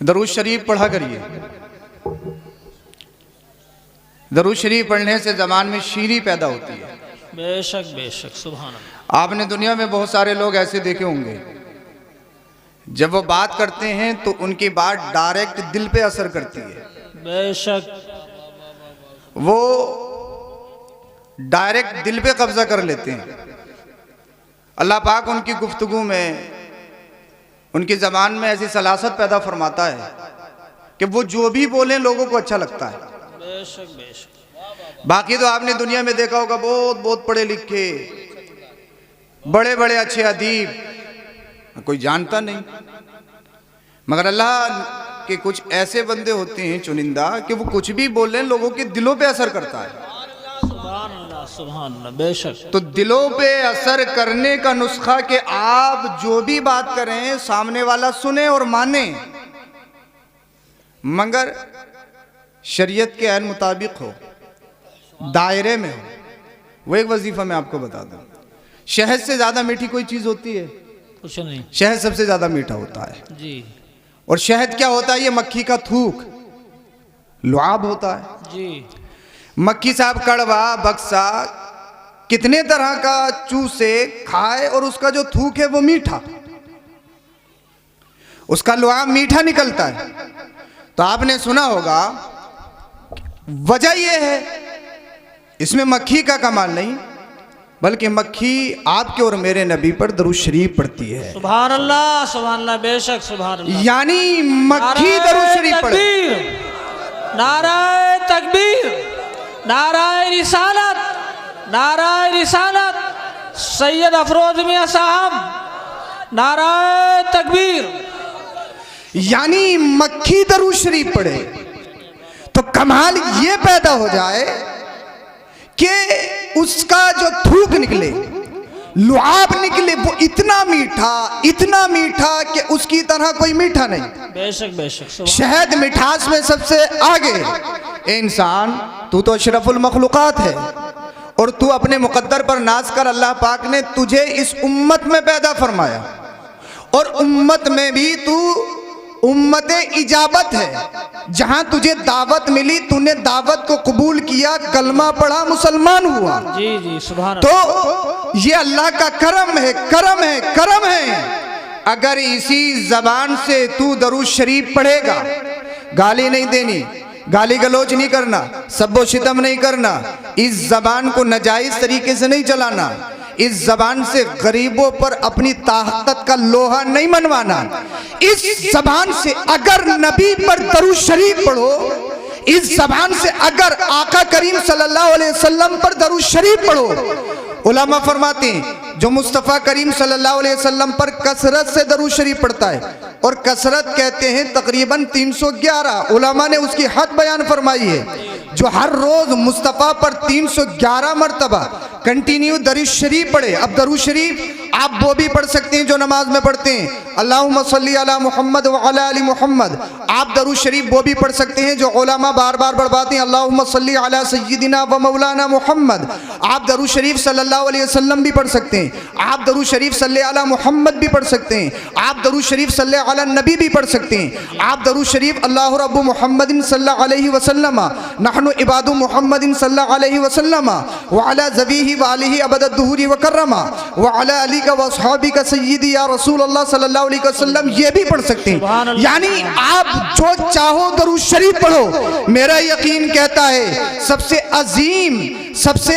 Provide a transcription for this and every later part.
दरूद शरीफ पढ़ा करिए। दरूद शरीफ पढ़ने से ज़बान में शीरी पैदा होती है। बेशक बेशक, सुभान अल्लाह। आपने दुनिया में बहुत सारे लोग ऐसे देखे होंगे, जब वो बात करते हैं तो उनकी बात डायरेक्ट दिल पे असर करती है। बेशक, वो डायरेक्ट दिल पे कब्जा कर लेते हैं। अल्लाह पाक उनकी गुफ्तगू में, उनकी ज़बान में ऐसी सलासत पैदा फरमाता है कि वो जो भी बोलें लोगों को अच्छा लगता है। बेशक बेशक। बाकी तो आपने दुनिया में देखा होगा, बहुत बहुत पढ़े लिखे, बड़े बड़े अच्छे अदीब, कोई जानता नहीं। मगर अल्लाह के कुछ ऐसे बंदे होते हैं चुनिंदा कि वो कुछ भी बोलें लोगों के दिलों पे असर करता है। सुभान अल्लाह, सुभान अल्लाह। बेशक। तो दिलों पे असर करने का नुस्खा कि आप जो भी बात करें सामने वाला सुने और माने, मगर शरीयत के ऐन मुताबिक हो, दायरे में हो। वो एक वजीफा मैं आपको बता दूं, शहद से ज्यादा मीठी कोई चीज होती है? कुछ नहीं। शहद सबसे ज्यादा मीठा होता है। जी। और शहद क्या होता है? ये मक्खी का थूक, लुआब होता है। जी। मक्खी साहब कड़वा, बक्सा, कितने तरह का चूसे खाए और उसका जो थूक है वो मीठा, उसका लुआब मीठा निकलता है। तो आपने सुना होगा, वजह यह है, इसमें मक्खी का कमाल नहीं, बल्कि मक्खी आपके और मेरे नबी पर दरूद शरीफ पढ़ती है। सुभान अल्लाह, सुभान अल्लाह। बेशक, सुभान अल्लाह। यानी मक्खी दरूद शरीफ पढ़े। नाराए तकबीर, नाराए रिसालत, नाराए रिसालत, सैयद अफरोज मियां साहब, नाराए तकबीर। यानी मक्खी दरूद शरीफ पढ़े तो कमाल ये पैदा हो जाए कि उसका जो थूक निकले, लुआब निकले, वो इतना मीठा कि उसकी तरह कोई मीठा नहीं। बेशक बेशक। शहद मिठास में सबसे आगे। ए इंसान, तू तो अशरफुल मखलूकात है और तू अपने मुकद्दर पर नाज कर। अल्लाह पाक ने तुझे इस उम्मत में पैदा फरमाया और उम्मत में भी तू उम्मत इजाबत है। जहां तुझे दावत मिली, तूने दावत को कबूल किया, कलमा पढ़ा, मुसलमान हुआ। जी जी, सुभान। तो ये अल्लाह का करम है, करम है, करम है। अगर इसी जबान से तू दरूद शरीफ पढ़ेगा, गाली नहीं देनी, गाली गलोच नहीं करना, सब्बो शितम नहीं करना, इस जबान को नाजायज तरीके से नहीं चलाना, इस जबान से गरीबों पर अपनी ताकत का लोहा नहीं मनवाना, इस जबान से अगर नबी पर दरूद शरीफ पढ़ो, इस जबान से अगर आका करीम सल्लल्लाहु अलैहि वसल्लम पर दरूद शरीफ पढ़ो। उलमा फरमाते हैं, जो मुस्तफ़ा करीम सल्लल्लाहु अलैहि वसल्लम पर कसरत से दरूद शरीफ पढ़ता है, और कसरत कहते हैं तकरीबन 311, उलमा ने उसकी हद बयान फरमाई है। जो हर रोज मुस्तफ़ा पर 311 मरतबा कंटिन्यू दरूद शरीफ पढ़े। अब दरूद शरीफ आप वो भी पढ़ सकते हैं जो नमाज में पढ़ते हैं, अल्लाहुम्मा सल्ली अला मुहम्मद व अला अली मुहम्मद। आप दरूद शरीफ वो भी पढ़ सकते हैं जो उलमा बार बार बढ़वाते हैं, अल्लाहुम्मा सल्ली अला सय्यिदिना व मौलाना मुहम्मद। आप दरूद शरीफ सल्लल्लाहु अलैहि वसल्लम भी पढ़ सकते हैं, आप दरूद शरीफ सल्ले अला मुहम्मद भी पढ़ सकते हैं, आप दरूद शरीफ सल्ले अला नबी भी पढ़ सकते हैं, आप दरूद शरीफ अल्लाहु रब्बु मुहम्मदिन सल्लल्लाहु अलैहि वसल्लम नहनु इबादु मुहम्मदिन सल्लल्लाहु अलैहि वसल्लम व अला ज़बीही व आलिही अबदद दुहूरी व कररमा व अला अली का व अस्हाबी का सय्यदी या रसूल अल्लाह सल्लल्लाहु अलैहि वसल्लम, ये भी पढ़ सकते हैं। यानी आप जो चाहो दरूद शरीफ पढ़ो। मेरा यकीन कहता है सबसे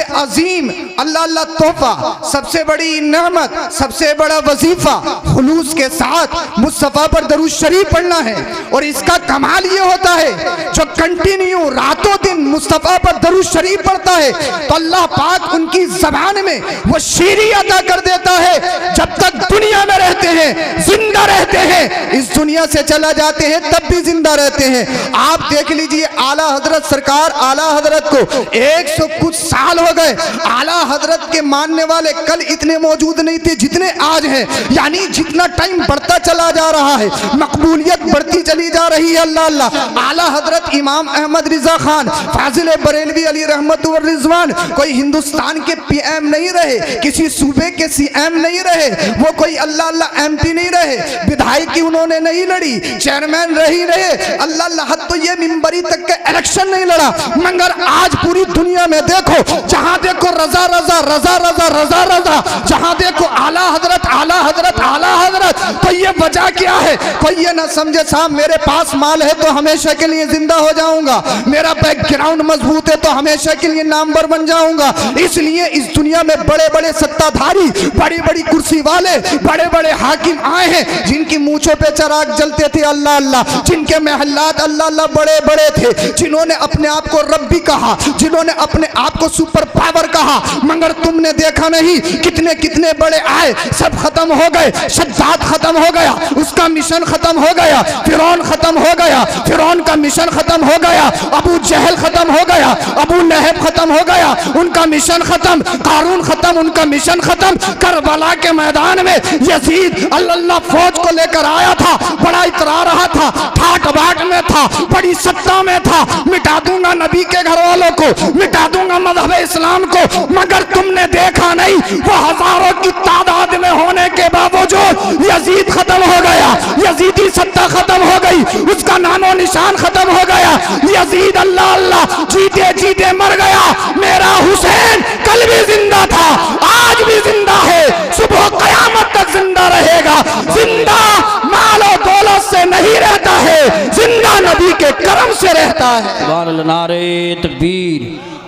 अजीम अल्लाह अल्लाह तोहफा, सबसे बड़ी नेमत, सबसे बड़ा वजीफा खुलूस के साथ मुस्तफ़ा पर दरूद शरीफ पढ़ना है। और इसका कमाल ये होता है, जो कंटिन्यू रातों दिन मुस्तफ़ा पर दरूद शरीफ पढ़ता है तो अल्लाह पाक उनकी ज़बान में वो शीरी अदा कर देता है। जब तक दुनिया में रहते हैं, जिंदा रहते हैं, इस दुनिया से चला जाते हैं तब भी जिंदा रहते हैं। आप देख लीजिए, आला हजरत सरकार, आला हजरत को 100 कुछ साल हो गए, आला हजरत के मानने वाले कल इतने मौजूद नहीं थे जितने आज हैं। यानी जितना टाइम बढ़ता चला जा रहा है, मकबूलियत बढ़ती चली जा रही है। अल्लाह अल्लाह। आला हजरत इमाम अहमद रिजा खान फाजिल बरेलवी अली रहमत व रिजवान कोई हिंदुस्तान के पीएम नहीं रहे, किसी सूबे के सीएम नहीं रहे, वो कोई अल्लाह अल्लाह एमपी नहीं रहे, विधायक की उन्होंने नहीं लड़ी, चेयरमैन रही रहे, अल्लाह अल्लाह तो ये मिंबरी तक के इलेक्शन नहीं लड़ा। मगर आज पूरी दुनिया में देखो, जहां देखो रजा रजा रजा रजा रजा रजा, जहां देखो आला हजरत आला हजरत आला हजरत। तो ये वजह क्या है? कोई ये ना समझे साहब मेरे पास माल है तो हमेशा के लिए जिंदा हो जाऊंगा, मेरा बैकग्राउंड मजबूत है तो हमेशा के लिए नामवर बन जाऊंगा। इसलिए इस दुनिया में बड़े बड़े सत्ताधारी, बड़ी बड़ी कुर्सी वाले, बड़े बड़े हाकिम आए हैं जिनकी मूंछों पे चराग जलते थे अल्लाह अल्लाह, जिनके महल्लात अल्लाह अल्लाह बड़े बड़े थे, जिन्होंने अपने आप को रब्बी कहा, जिन्होंने अपने आप को सुपर पावर कहा। मगर तुमने देखा नहीं कितने कितने बड़े आए, सब खत्म हो गए। शद्दाद खत्म हो गया, उसका मिशन खत्म हो गया। फिरौन खत्म हो गया, फिरौन का मिशन खत्म हो गया। अबू जहल खत्म हो गया, अबू लहब खत्म हो गया, उनका मिशन खत्म। कारून खत्म, उनका मिशन खत्म। करबला के मैदान में यजीद अल्लाह फौज को लेकर आया था, बड़ा इतरा रहा था, ठाट बाट में था, बड़ी सत्ता में था, मिटा दूंगा नबी के घर वालों को, मिटा दूंगा मजहब इस्लाम को। मगर तुमने देखा नहीं, वो हजारों की तादाद में होने के बावजूद यजीद खत्म हो गया, यजीदी सत्ता खत्म हो गई, उसका नामो निशान खत्म हो गया। यजीद अल्लाह अल्लाह जीते जीते मर गया। मेरा हुसैन कल भी जिंदा था, आज भी जिंदा है, सुबह कयामत तक जिंदा रहेगा। जिंदा माल और दौलत से नहीं रहता है, जिंदा नबी के करम से रहता है। सुभान अल्लाह। नारे तकबीर,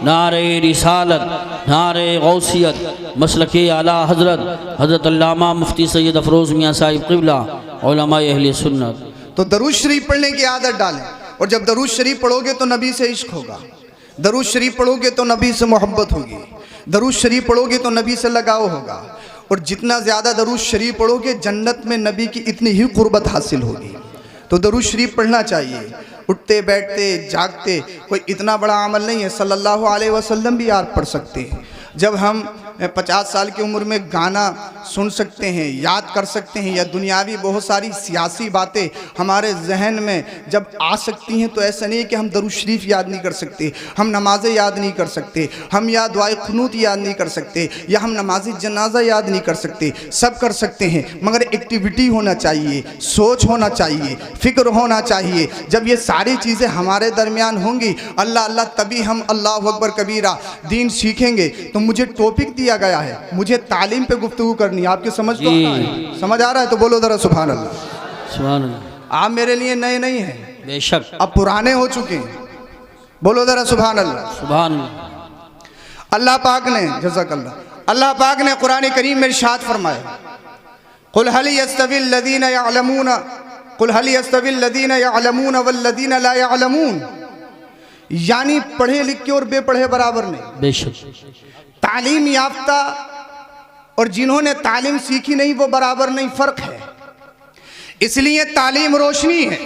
नारे रिसालत, नारे गौसियत, मसलके आला हजरत हजरत अल्लामा मुफ्ती सैयद अफरोज मियाँ साहिब क़िबला उलमाए अहले सुन्नत। तो दरूद शरीफ पढ़ने की आदत डालें, और जब दरूद शरीफ पढ़ोगे तो नबी से इश्क होगा, दरूद शरीफ पढ़ोगे तो नबी से मोहब्बत होगी, दरूद शरीफ पढ़ोगे तो नबी से लगाव होगा। और जितना ज़्यादा दरूद शरीफ पढ़ोगे जन्नत में नबी की इतनी ही कुर्बत हासिल होगी। तो दरूद शरीफ पढ़ना चाहिए, उठते बैठते जागते। कोई इतना बड़ा अमल नहीं है, सल्लल्लाहु अलैहि वसल्लम भी याद पढ़ सकते हैं। जब हम 50 साल की उम्र में गाना सुन सकते हैं, याद कर सकते हैं, या दुनियावी बहुत सारी सियासी बातें हमारे जहन में जब आ सकती हैं, तो ऐसा नहीं है कि हम दरूद शरीफ याद नहीं कर सकते, हम नमाज़ें याद नहीं कर सकते, हम या दुआए ख़ुनूत याद नहीं कर सकते, या हम नमाज़ी जनाजा याद नहीं कर सकते। सब कर सकते हैं, मगर एक्टिविटी होना चाहिए, सोच होना चाहिए, फ़िक्र होना चाहिए। जब ये सारी चीज़ें हमारे दरमियान होंगी, अल्लाह अल्लाह, तभी हम अल्लाहु अकबर कबीरा दीन सीखेंगे। तो मुझे टॉपिक दिया गया है, मुझे तालीम पे गुफ्तगू करनी है। आपकी समझ तो समझ आ रहा है तो बोलो जरा सुभान अल्लाह। सुभान अल्लाह। आप मेरे लिए नए नहीं हैं, बेशक, अब पुराने हो चुके हैं। बोलो जरा सुभान अल्लाह। सुभान अल्लाह। अल्लाह पाक ने जज़ाकल्लाह, अल्लाह पाक ने कुरान करीम में इरशाद फरमाया, कुल हल यस्तविल लदीना यअलमून, कुल हल यस्तविल लदीना यअलमून वल्लदीना ला यअलमून। यानी पढ़े लिखे और बेपढ़े बराबर नहीं। बेशक। तालीम याफ्ता और जिन्होंने तालीम सीखी नहीं वो बराबर नहीं, फर्क है। इसलिए तालीम रोशनी है,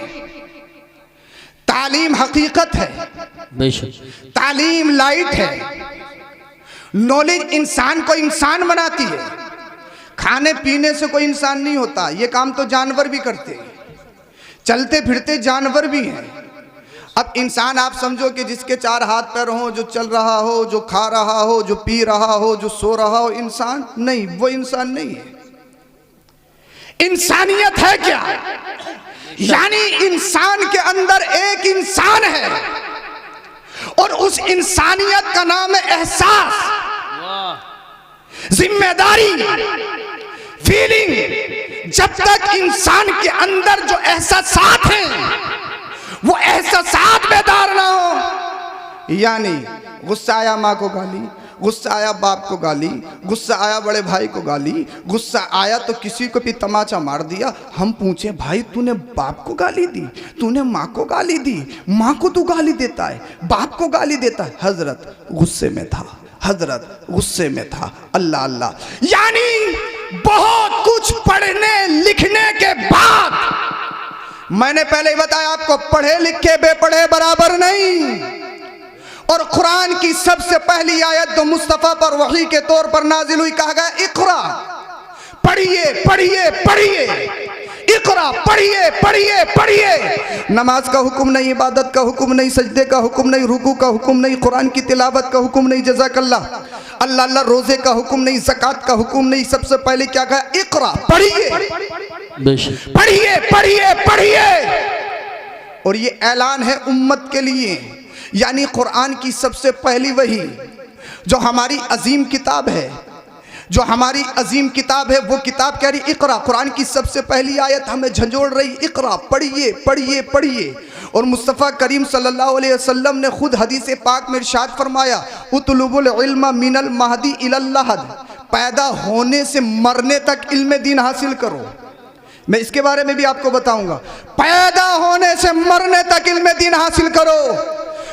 तालीम हकीकत है, बेशक। तालीम लाइट है। नॉलेज इंसान को इंसान बनाती है। खाने पीने से कोई इंसान नहीं होता, ये काम तो जानवर भी करते हैं, चलते फिरते जानवर भी हैं। अब इंसान आप समझो कि जिसके 4 हाथ पैर हों, जो चल रहा हो, जो खा रहा हो, जो पी रहा हो, जो सो रहा हो, इंसान नहीं, वो इंसान नहीं है। इंसानियत है क्या? यानी इंसान के अंदर एक इंसान है, और उस इंसानियत का नाम है एहसास, जिम्मेदारी, फीलिंग। जब तक इंसान के अंदर जो एहसासात हैं वो एहसासात बेदार ना हो, यानी गुस्सा आया माँ को गाली, गुस्सा आया बाप को गाली, गुस्सा आया बड़े भाई को गाली, गुस्सा आया तो किसी को भी तमाचा मार दिया। हम पूछे भाई तूने बाप को गाली दी, तूने माँ को गाली दी, माँ को तू गाली देता है, बाप को गाली देता है। हजरत गुस्से में था, हजरत गुस्से में था। अल्लाह अल्लाह। यानी बहुत कुछ पढ़ने लिखने के बाद, मैंने पहले ही बताया आपको, पढ़े लिखे बेपढ़े बराबर नहीं। और कुरान की सबसे पहली आयत जो मुस्तफ़ा पर वही के तौर पर नाजिल हुई, कहा गया इक़रा, पढ़िए पढ़िए पढ़िए, इक़रा, पढ़िए पढ़िए पढ़िए। नमाज का हुक्म नहीं, इबादत का हुक्म नहीं, सजदे का हुक्म नहीं, रुकू का हुक्म नहीं, कुरान की तिलावत का हुक्म नहीं, जज़ाकल्लाह, अल्लाह अल्लाह, रोजे का हुक्म नहीं, ज़कात का हुक्म नहीं। सबसे पहले क्या कहा? इक़रा, पढ़िए पढ़िए पढ़िए पढ़िए। और ये ऐलान है उम्मत के लिए, यानी कुरान की सबसे पहली वही जो हमारी अजीम किताब है, जो हमारी अजीम किताब है, वो किताब कह रही इक़रा, कुरान की सबसे पहली आयत हमें झंझोड़ रही, इक़रा, पढ़िए पढ़िए पढ़िए। और मुस्तफ़ा करीम सल्लल्लाहु अलैहि वसल्लम ने खुद हदीस पाक में इरशाद फरमाया, उतलुबुल इल्म मिनल महदी इलल लहद, पैदा होने से मरने तक इल्म दीन हासिल करो। मैं इसके बारे में भी आपको बताऊंगा, पैदा होने से मरने तक इल्म दीन हासिल करो।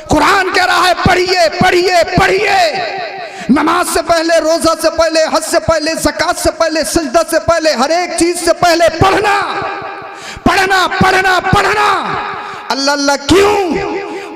कुरान कह रहा है पढ़िए पढ़िए पढ़िए। नमाज से पहले, रोजा से पहले, हज से पहले, ज़कात से पहले, सजदा से पहले, हर एक चीज से पहले पढ़ना पढ़ना पढ़ना पढ़ना। अल्लाह अल्लाह क्यों?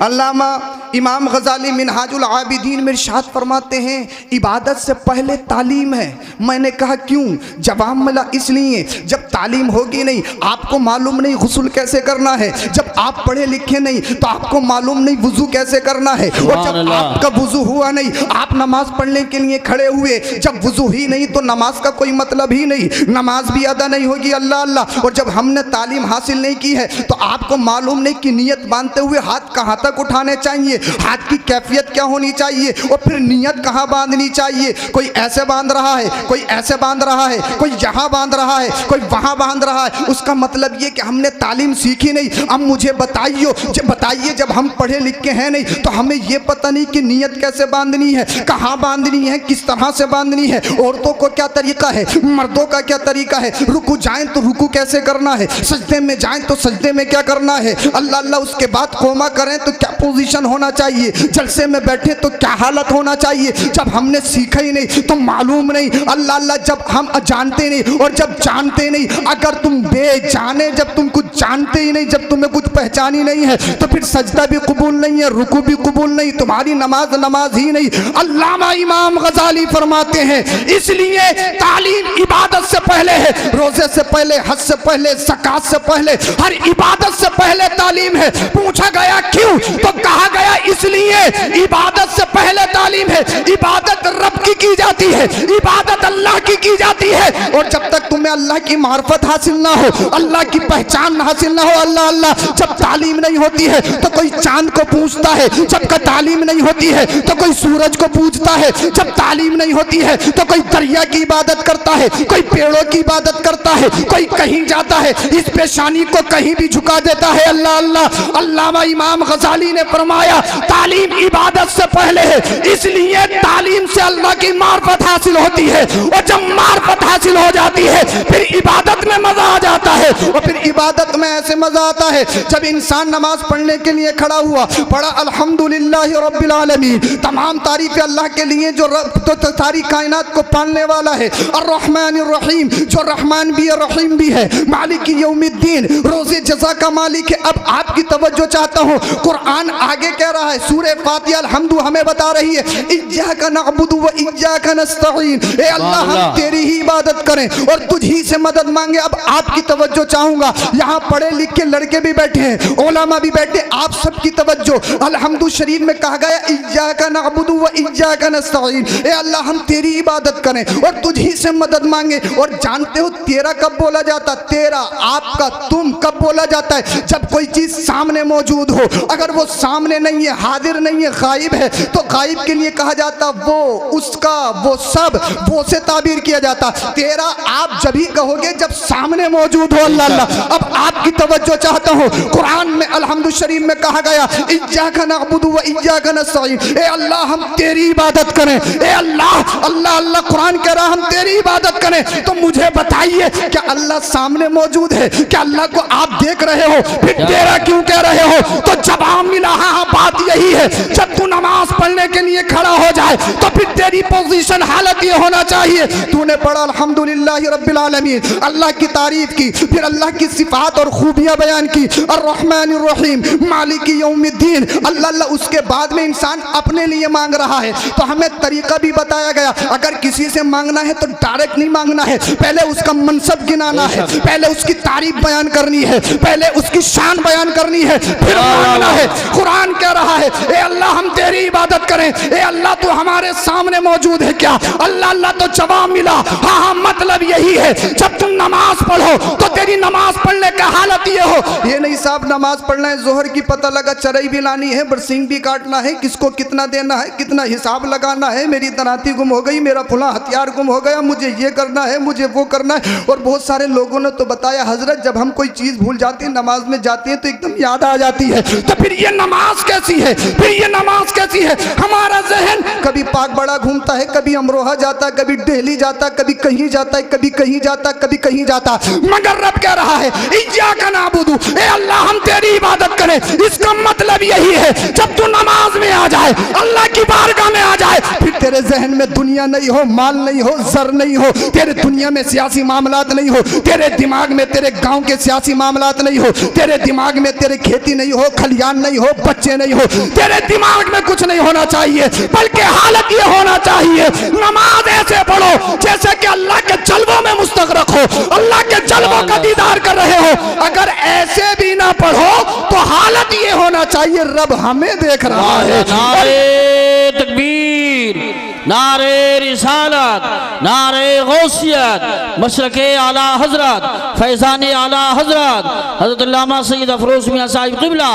अल्लामा इमाम गज़ाली मिनहाजुल आबिदीन में इरशाद फरमाते हैं, इबादत से पहले तालीम है। मैंने कहा क्यों? जवाब मिला इसलिए, जब तालीम होगी नहीं, आपको मालूम नहीं गुस्ल कैसे करना है, जब आप पढ़े लिखे नहीं तो आपको मालूम नहीं वुजू कैसे करना है, और जब आपका वुजू हुआ नहीं, आप नमाज पढ़ने के लिए खड़े हुए, जब वुजू ही नहीं तो नमाज का कोई मतलब ही नहीं, नमाज भी अदा नहीं होगी। अल्लाह अल्लाह। और जब हमने तालीम हासिल नहीं की है तो आपको मालूम नहीं कि नियत बांधते हुए हाथ कहाँ तक उठाने चाहिए, हाथ की कैफियत क्या होनी चाहिए, और फिर नियत कहाँ बांधनी चाहिए। कोई ऐसे बांध रहा है, कोई ऐसे बांध रहा है, कोई यहाँ बांध रहा है, कोई वहाँ बांध रहा है। उसका मतलब ये कि हमने तालीम सीखी नहीं। अब मुझे बताइए, जब हम पढ़े लिखे हैं नहीं तो हमें ये पता नहीं कि नियत कैसे बांधनी है, कहाँ बांधनी है, किस तरह से बांधनी है, औरतों को क्या तरीका है, मर्दों का क्या तरीका है, रुकू जाएं तो रुकू कैसे करना है, सजदे में जाएं तो सजदे में क्या करना है, अल्लाह अल्लाह उसके बाद कोमा करें तो क्या पोजीशन होना चाहिए, जलसे में बैठे तो क्या हालत होना चाहिए। जब हमने सीखा ही नहीं तो मालूम नहीं। अल्लाह अल्लाह, जब हम जानते नहीं और जब जानते नहीं, अगर तुम बेजाने, जब तुम कुछ जानते ही नहीं, जब तुम्हें कुछ पहचान ही नहीं है तो फिर सजदा भी कबूल नहीं है, रुकू भी कबूल नहीं, तुम्हारी नमाज नमाज ही नहीं। अल्लामा इमाम गज़ाली फरमाते हैं इसलिए तालीम इबादत से पहले है, रोजे से पहले, हज से पहले, ज़कात से पहले, हर इबादत से पहले तालीम है। पूछा गया क्यों? तो कहा गया इसलिए इबादत से पहले तालीम है। इबादत रब की जाती है, इबादत अल्लाह की जाती है। और जब तक तुम्हें अल्लाह की मार्फत हासिल ना हो, अल्लाह की पहचान हासिल ना हो, अल्लाह अल्लाह, जब तालीम नहीं होती है तो कोई चांद को पूछता है, जब का तालीम नहीं होती है तो कोई सूरज को पूछता है, जब तालीम नहीं होती है तो कोई दरिया की इबादत करता है, कोई पेड़ों की इबादत करता है, कोई कहीं जाता है, इस पेशानी को कहीं भी झुका देता है। अल्लाह अल्लाह। अल्लामा इमाम गज़ाली ने फरमाया तालीम इबादत से पहले है, इसलिए तालीम से अल्लाह की मार्फत हासिल होती है, और जब मार्फत हासिल हो जाती है फिर इबादत में मजा आ जाता है। और फिर इबादत में ऐसे मजा आता है जब इंसान नमाज पढ़ने के लिए खड़ा हुआ, पढ़ा अल्हम्दुलिल्लाह रब्बिल आलमीन, तमाम तारीफ अल्लाह के लिए जो तो सारी कायनात को पालने वाला है, अर्रहमानिर रहीम, जो रहमान भी है रहीम भी है, मालिक यौमिद्दीन, रोज़े जज़ा का मालिक है। अब आपकी तवज्जो चाहता हूँ, कुरान आगे कह रहा है, सूरे फातिहा अल-हम्दु हमें बता रही है, इय्याका नअबुदु व इय्याका नस्तईन, ए अल्लाह हम तेरी ही इबादत करें और तुझ ही से मदद मांगे। अब आपकी तवज्जो चाहूंगा, यहाँ पढ़े लिखे लड़के भी बैठे हैं, उलमा भी बैठे, आप सबकी तवज्जो। अल-हम्दु शरीफ में कहा गया इय्याका नअबुदु व इय्याका नस्तईन, ए अल्लाह हम तेरी इबादत करें और तुझ ही से मदद मांगे। और जानते हो तेरा कब बोला जाता, तेरा, आपका, तुम कब बोला जाता है? जब कोई चीज सामने मौजूद हो। अगर वो सामने नहीं है, हाजिर नहीं है, गायब है, तो गायब के लिए कहा जाता वो, उसका, वो सब, वो से ताबीर किया जाता। तेरा आप जब ही कहोगे जब सामने मौजूद हो। अल्लाह अल्लाह। अब आपकी तवज्जो चाहता हूँ, कुरान में अल-हम्दु शरीफ में कहा गया इय्याका नअबुदु व इय्याका नस्तईन, ए अल्लाह हम तेरी इबादत करें, ए अल्लाह, अल्लाह अल्लाह, कुरान कह रहा हम तेरी इबादत करें। तो मुझे बताइए क्या अल्लाह सामने मौजूद है? क्या अल्लाह को आप देख रहे हो? फिर तेरा क्यों कह रहे हो? तो जवाब मिला हाँ, बात बात यही है, जब तू नमाज पढ़ने के लिए खड़ा हो जाए तो फिर तेरी पोजीशन हालत ये होना चाहिए, तूने पढ़ा अल्हम्दुलिल्लाह रब्बिल आलमीन, अल्लाह की तारीफ की, फिर अल्लाह की सिफात और खूबियां बयान की, अर्रहमानिर रहीम मालिकी यौमिद्दीन, अल्लाह। उसके बाद में इंसान अपने लिए मांग रहा है तो हमें तरीका भी बताया गया, अगर किसी से मांगना है तो डायरेक्ट नहीं मांगना है, पहले उसका मनसब गिनाना है, पहले उसकी तारीफ बयान करनी है, पहले उसकी शान बयान करनी है, फिर मांगना है। कुरान कह रहा है, ए अल्लाह हम तेरी इबादत करें, ए अल्लाह तू हमारे सामने मौजूद है क्या? अल्लाह अल्लाह तो जवाब मिला। हाँ हाँ, मतलब यही है, जब तुम नमाज पढ़ो तो तेरी नमाज पढ़ने का हालत ये हो, ये नहीं साहब नमाज पढ़ना है, जोहर की पता लगा चरई भी लानी है, बरसिंग भी काटना है, किसको कितना देना है, कितना हिसाब लगाना है, मेरी दराती गुम हो गई, मेरा फुला हथियार गुम हो गया, मुझे ये करना है, मुझे वो करना है। और बहुत सारे लोगों ने तो बताया हजरत, जब हम कोई चीज़ भूल जाते हैं नमाज में जाते हैं तो एकदम याद आ जाती है, तो फिर ये नमाज कैसी है? फिर ये नमाज कैसी है? हमारा जहन कभी पाक बड़ा घूमता है, कभी अमरोहा जाता है, कभी दिल्ली जाता है, कभी कहीं जाता है, कभी कहीं जाता है, कभी कहीं जाता, मगर रब कह रहा है इय्याका नअबुदु, ए अल्लाह हम तेरी इबादत करें। इसका मतलब यही है, जब तू नमाज में आ जाए, अल्लाह की बारगाह में आ जाए, फिर तेरे जहन में दुनिया नहीं हो, माल नहीं हो, जर नहीं हो, तेरे दुनिया में सियासी मामलात नहीं हो, तेरे दिमाग में तेरे गांव के सियासी मामलात नहीं हो, तेरे दिमाग में तेरे खेती नहीं हो, खलियान नहीं हो, बच्चे नहीं हो, तेरे दिमाग में कुछ नहीं होना चाहिए, बल्कि हालत ये होना चाहिए, नमाज ऐसे पढ़ो जैसे कि अल्लाह के जलवों में मुस्तगरक हो, अल्लाह के जलवों का दीदार कर रहे हो। अगर ऐसे भी ना पढ़ो तो हालत ये होना चाहिए, रब हमें देख रहा है। नारे तकबीर, नारे रिसालत, नारे गौसियत, मशरके आला हजरत, फैज़ाने आला हजरत, हजरत अल्लामा सैयद अफरोज मियां साहिब क़िबला,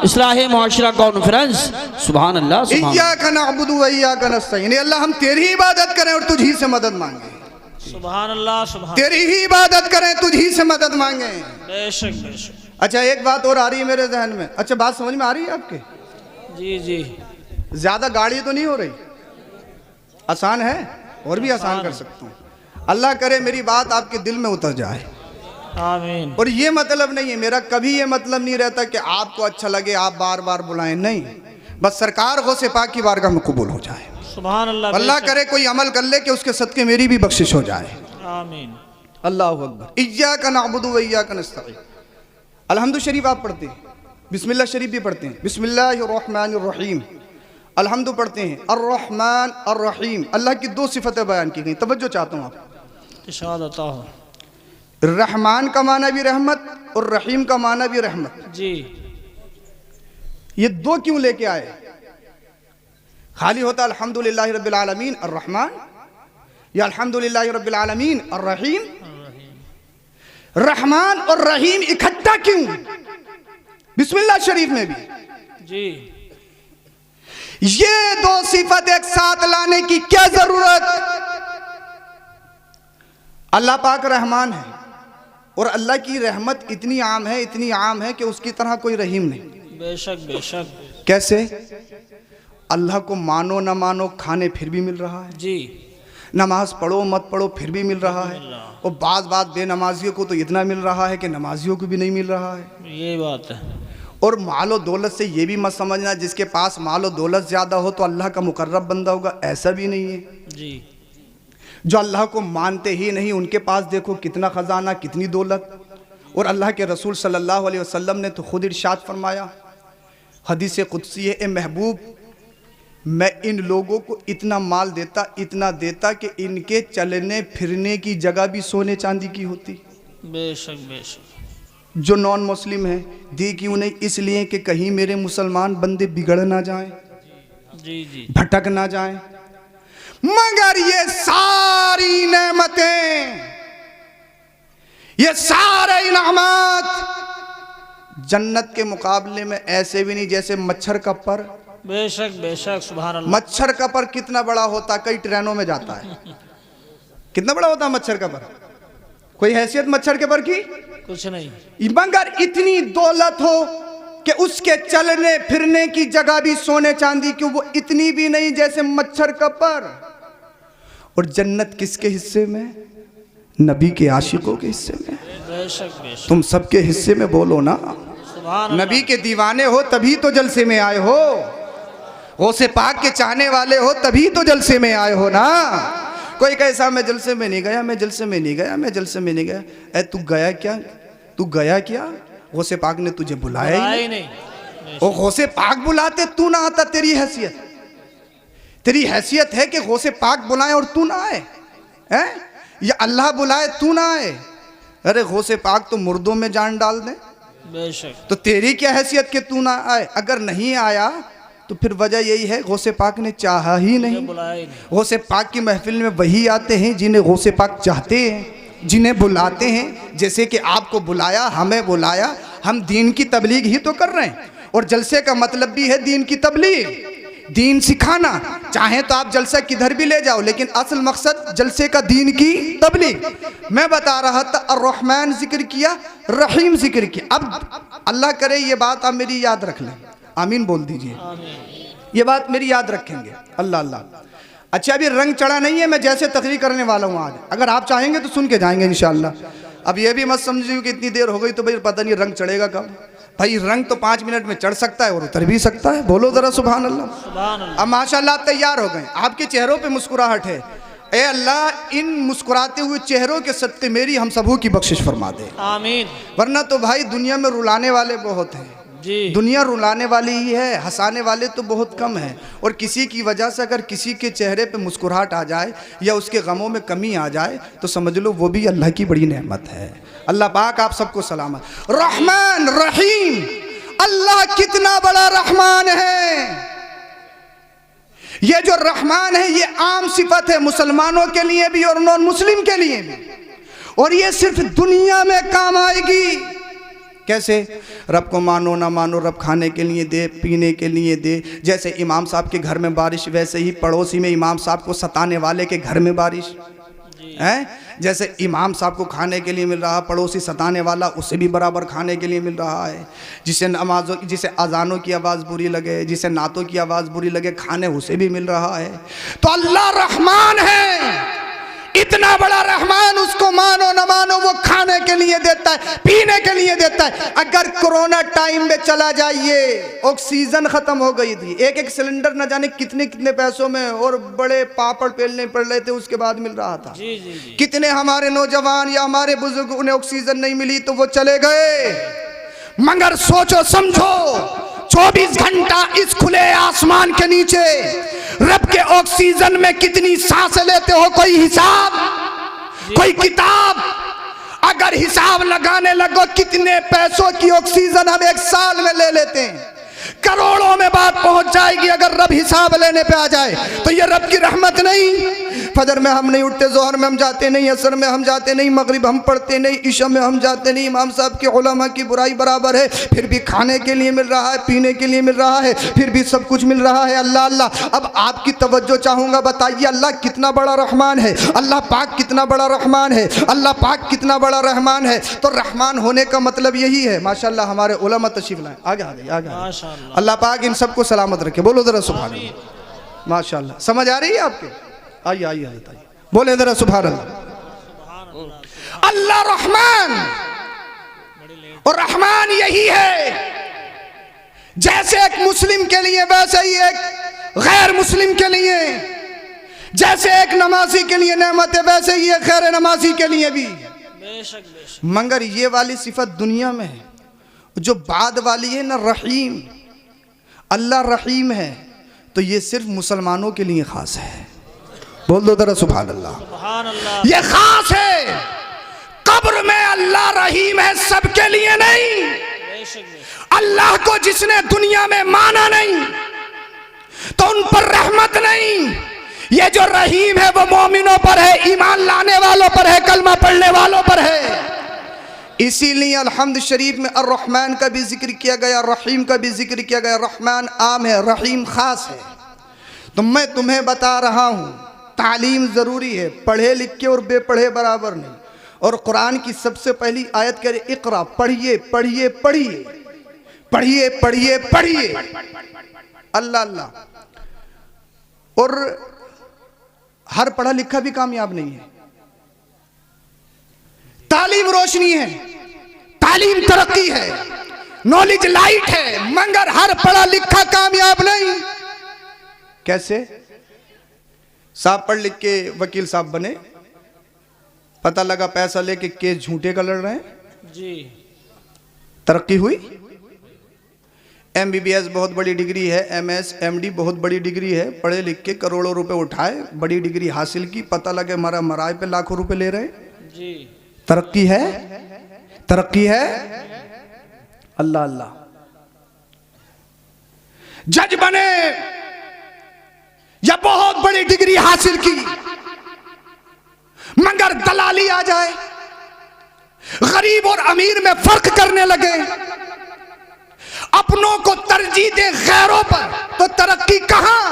इस्लाह मुआशरा कॉन्फ्रेंस। सुभान अल्लाह, सुभान इय्याका नअबुदु व इय्याका नस्तईन, अल्लाह हम तेरी इबादत करें और तुझी से मदद मांगे, सुभान अल्लाह, सुभान, तेरी ही इबादत करें, तुझी से मदद मांगे। बेशक बेशक। अच्छा एक बात और आ रही है मेरे जहन में, अच्छा बात समझ में आ रही है आपके? जी जी, ज्यादा गाड़ी तो नहीं हो रही? आसान है, और भी आसान कर सकता हूँ। अल्लाह करे मेरी बात आपके दिल में उतर जाए, आमीन। और ये मतलब नहीं है मेरा, कभी ये मतलब नहीं रहता कि आपको अच्छा लगे आप बार बार बुलाएं, नहीं, बस सरकार गौसे पाक की बारगाह में कबूल हो जाए। सुभान अल्लाह, अल्लाह करे कोई अमल कर ले कि उसके सदके मेरी भी बख्शिश हो जाए। आमीन। अल्लाहु अकबर। इय्याका नअबुदु व इय्याका नस्तईन। अल्हम्दु शरीफ आप पढ़ते हैं, बिस्मिल्लाह शरीफ भी पढ़ते हैं, बिस्मिल्लाहिर रहमानिर रहीम, अल्हम्दु पढ़ते हैं, अर्रहमान अर्रहीम। अल्लाह की दो सिफतें बयान की गई, तवज्जो चाहता हूँ आप। इरशाद अता हो। रहमान का माना भी रहमत और रहीम का माना भी रहमत, जी। ये दो क्यों लेके आए? खाली होता अल्हम्दुलिल्लाहि रब्बिल आलमीन अर्रहमान या अल्हम्दुलिल्लाहि रब्बिल आलमीन अर्रहीम। रहमान और रहीम इकट्ठा क्यों बिस्मिल्लाह शरीफ में भी? जी, ये दो सिफत एक साथ लाने की क्या जरूरत? अल्लाह पाक रहमान है और अल्लाह की रहमत इतनी आम है, इतनी आम है कि उसकी तरह कोई रहीम नहीं। बेशक बेशक। कैसे? अल्लाह को मानो ना मानो, खाने फिर भी मिल रहा है, जी। नमाज पढ़ो मत पढ़ो फिर भी मिल रहा है, और बात बेनमाजियों को तो इतना मिल रहा है कि नमाजियों को भी नहीं मिल रहा है। ये बात है। और मालो दौलत से ये भी मत समझना जिसके पास मालो दौलत ज़्यादा हो तो अल्लाह का मुकर्रब बंदा होगा, ऐसा भी नहीं है। जी। जो अल्लाह को मानते ही नहीं उनके पास देखो कितना ख़जाना, कितनी दौलत। और अल्लाह के रसूल सल्लल्लाहु अलैहि वसल्लम ने तो खुद इरशाद फरमाया, हदीस कुदसी है, ए महबूब मैं इन लोगों को इतना माल देता, इतना देता कि इनके चलने फिरने की जगह भी सोने चांदी की होती। बेशक बेशक। जो नॉन मुस्लिम है दी क्यों नहीं? इसलिए कि कहीं मेरे मुसलमान बंदे बिगड़ ना जाएं, जी जी, भटक ना जाएं। मगर ये सारी नेमतें, ये सारे इनामात जन्नत के मुकाबले में ऐसे भी नहीं जैसे मच्छर का पर। बेशक बेशक। सुभान अल्लाह। मच्छर का पर कितना बड़ा होता, कई ट्रेनों में जाता है। कितना बड़ा होता मच्छर का पर? कोई हैसियत मच्छर के पर की कुछ नहीं। मगर इतनी दौलत हो कि उसके चलने फिरने की जगह भी सोने चांदी की, वो इतनी भी नहीं जैसे मच्छर का पर। और जन्नत किसके हिस्से में? नबी के आशिकों के हिस्से में। बेशक बेशक। तुम सबके हिस्से में बोलो ना। नबी के दीवाने हो तभी तो जलसे में आए हो, गौसे पाक के चाहने वाले हो तभी तो जलसे में आए हो ना। कोई कैसा मैं जलसे में नहीं गया, मैं जलसे में नहीं गया, मैं जलसे में नहीं गया। ए तू गया क्या, तू गया क्या? गौसे पाक ने तुझे बुलाया ही नहीं। वो गौसे पाक बुलाते तू ना आता, तेरी हैसियत है कि गौसे पाक बुलाए और तू ना आए, हैं? या अल्लाह बुलाए तू ना आए? अरे गौसे पाक तो मुर्दों में जान डाल दे, बेशक। तो तेरी क्या हैसियत कि तू ना आए? अगर नहीं आया तो फिर वजह यही है गौसे पाक ने चाहा ही नहीं। गौसे पाक की महफिल में वही आते हैं जिन्हें गौसे पाक चाहते हैं, जिन्हें बुलाते हैं। जैसे कि आपको बुलाया, हमें बुलाया, हम दीन की तबलीग ही तो कर रहे हैं। और जलसे का मतलब भी है दीन की तबलीग, दीन सिखाना। चाहे तो आप जलसा किधर भी ले जाओ, लेकिन असल मकसद जलसे का दीन की तबलीग। मैं बता रहा था अर्रहमान जिक्र किया, रहीम जिक्र किया। अब अल्लाह करे ये बात आप मेरी याद रख लें, आमीन बोल दीजिए। ये बात मेरी याद रखेंगे, अल्लाह अल्लाह। अच्छा अभी रंग चढ़ा नहीं है, मैं जैसे तकरीर करने वाला हूँ आज, अगर आप चाहेंगे तो सुन के जाएंगे इंशाअल्लाह। अब ये भी मत समझिए कि इतनी देर हो गई तो भाई पता नहीं रंग चढ़ेगा कब। भाई रंग तो 5 मिनट में चढ़ सकता है और उतर भी सकता है। बोलो जरा सुभान अल्लाह। अब माशाल्लाह आप तैयार हो गए, आपके चेहरों पे मुस्कुराहट है। ए अल्लाह इन मुस्कुराते हुए चेहरों के सदक़े मेरी हम सबों की बख्शिश फरमा दे, आमीन। वरना तो भाई दुनिया में रुलाने वाले बहुत हैं जी। दुनिया रुलाने वाली ही है, हंसाने वाले तो बहुत कम हैं। और किसी की वजह से अगर किसी के चेहरे पे मुस्कुराहट आ जाए या उसके गमों में कमी आ जाए तो समझ लो वो भी अल्लाह की बड़ी नेमत है। अल्लाह पाक आप सबको सलामत। रहमान रहीम, अल्लाह कितना बड़ा रहमान है। ये जो रहमान है ये आम सिफत है मुसलमानों के लिए भी और नॉन मुस्लिम के लिए भी, और ये सिर्फ दुनिया में काम आएगी। कैसे? रब को मानो ना मानो, रब खाने के लिए दे, पीने के लिए दे। जैसे इमाम साहब के घर में बारिश, वैसे ही पड़ोसी में इमाम साहब को सताने वाले के घर में बारिश है। जैसे इमाम साहब को खाने के लिए मिल रहा, पड़ोसी सताने वाला उसे भी बराबर खाने के लिए मिल रहा है। जिसे नमाजों, जिसे अजानों की आवाज़ बुरी लगे, जिसे नातों की आवाज़ बुरी लगे, खाने उसे भी मिल रहा है। तो अल्लाह रहमान है, इतना बड़ा रहमान, उसको मानो न मानो वो खाने के लिए देता है, पीने के लिए देता है। अगर कोरोना टाइम में चला जाइए, ऑक्सीजन खत्म हो गई थी, एक एक सिलेंडर न जाने कितने कितने पैसों में और बड़े पापड़ पेलने पड़ रहे थे, उसके बाद मिल रहा था। जी, जी, जी। कितने हमारे नौजवान या हमारे बुजुर्ग, उन्हें ऑक्सीजन नहीं मिली तो वो चले गए। मगर सोचो समझो, 24 घंटा इस खुले आसमान के नीचे रब के ऑक्सीजन में कितनी सांसें लेते हो? कोई हिसाब, कोई किताब? अगर हिसाब लगाने लगो कितने पैसों की ऑक्सीजन हम एक साल में ले लेते हैं, करोड़ों में बात पहुंच जाएगी। अगर रब हिसाब लेने पे आ जाए तो ये रब की रहमत नहीं? फजर में हम नहीं उठते, जोहर में हम जाते नहीं, असर में हम जाते नहीं, मगरिब हम पढ़ते नहीं, इशा में हम जाते नहीं। इमाम साहब के उलमा की बुराई बराबर है, फिर भी खाने के लिए मिल रहा है, पीने के लिए मिल रहा है, फिर भी सब कुछ मिल रहा है। अल्लाह अल्लाह। अब आपकी तवज्जो चाहूँगा, बताइए अल्लाह कितना बड़ा रहमान है, अल्लाह पाक कितना बड़ा रहमान है, अल्लाह पाक कितना बड़ा रहमान है। तो रहमान होने का मतलब यही है। माशाअल्लाह हमारे उलमा तशरीफ लाए, आगे आ गए, आगे। अल्लाह पाक इन सबको सलामत रखे। बोलो जरा सुभान अल्लाह। माशाअल्लाह समझ आ रही है आपके? आइए आइए आइए, बोले जरा सुभान अल्लाह। अल्लाह रहमान, और रहमान यही है। जैसे एक मुस्लिम के लिए वैसे ही एक गैर मुस्लिम के लिए, जैसे एक नमाजी के लिए नेमत है वैसे ही एक गैर नमाजी के लिए भी। मगर ये वाली सिफत दुनिया में है, जो बाद वाली है ना रहीम, अल्लाह रहीम है, तो ये सिर्फ मुसलमानों के लिए खास है। बोल दो जरा सुभान अल्लाह। ये खास है। कब्र में अल्लाह रहीम है, सबके लिए नहीं। अल्लाह को जिसने दुनिया में माना नहीं तो उन पर रहमत नहीं। ये जो रहीम है वो मोमिनों पर है, ईमान लाने वालों पर है, कलमा पढ़ने वालों पर है। इसीलिए अल्हम्द शरीफ में अर्रहमान का भी जिक्र किया गया, रहीम का भी जिक्र किया गया। रहमान आम है, रहीम खास है। तो मैं तुम्हें बता रहा हूँ, तालीम ज़रूरी है, पढ़े लिखे और बेपढ़े बराबर नहीं। और कुरान की सबसे पहली आयत कह रही इक़रा, पढ़िए पढ़िए पढ़िए पढ़िए पढ़िए पढ़िए। अल्लाह अल्लाह। और हर पढ़ा लिखा भी कामयाब नहीं है। तालीम रोशनी है, तालीम तरक्की है, नॉलेज लाइट है, मगर हर पढ़ा लिखा कामयाब नहीं। कैसे? साहब पढ़ लिख के वकील साहब बने, पता लगा पैसा लेके केस झूठे का लड़ रहे हैं जी, तरक्की हुई? MBBS बहुत बड़ी डिग्री है, MS MD बहुत बड़ी डिग्री है, पढ़े लिख के करोड़ों रुपए उठाए, बड़ी डिग्री हासिल की, पता लगे हमारा मराए पे लाखों रुपए ले रहे जी। तरक्की है? तरक्की है? अल्लाह अल्लाह। जज बने या बहुत बड़ी डिग्री हासिल की, मगर दलाली आ जाए, गरीब और अमीर में फर्क करने लगे, अपनों को तरजीह दे गैरों पर, तो तरक्की कहां?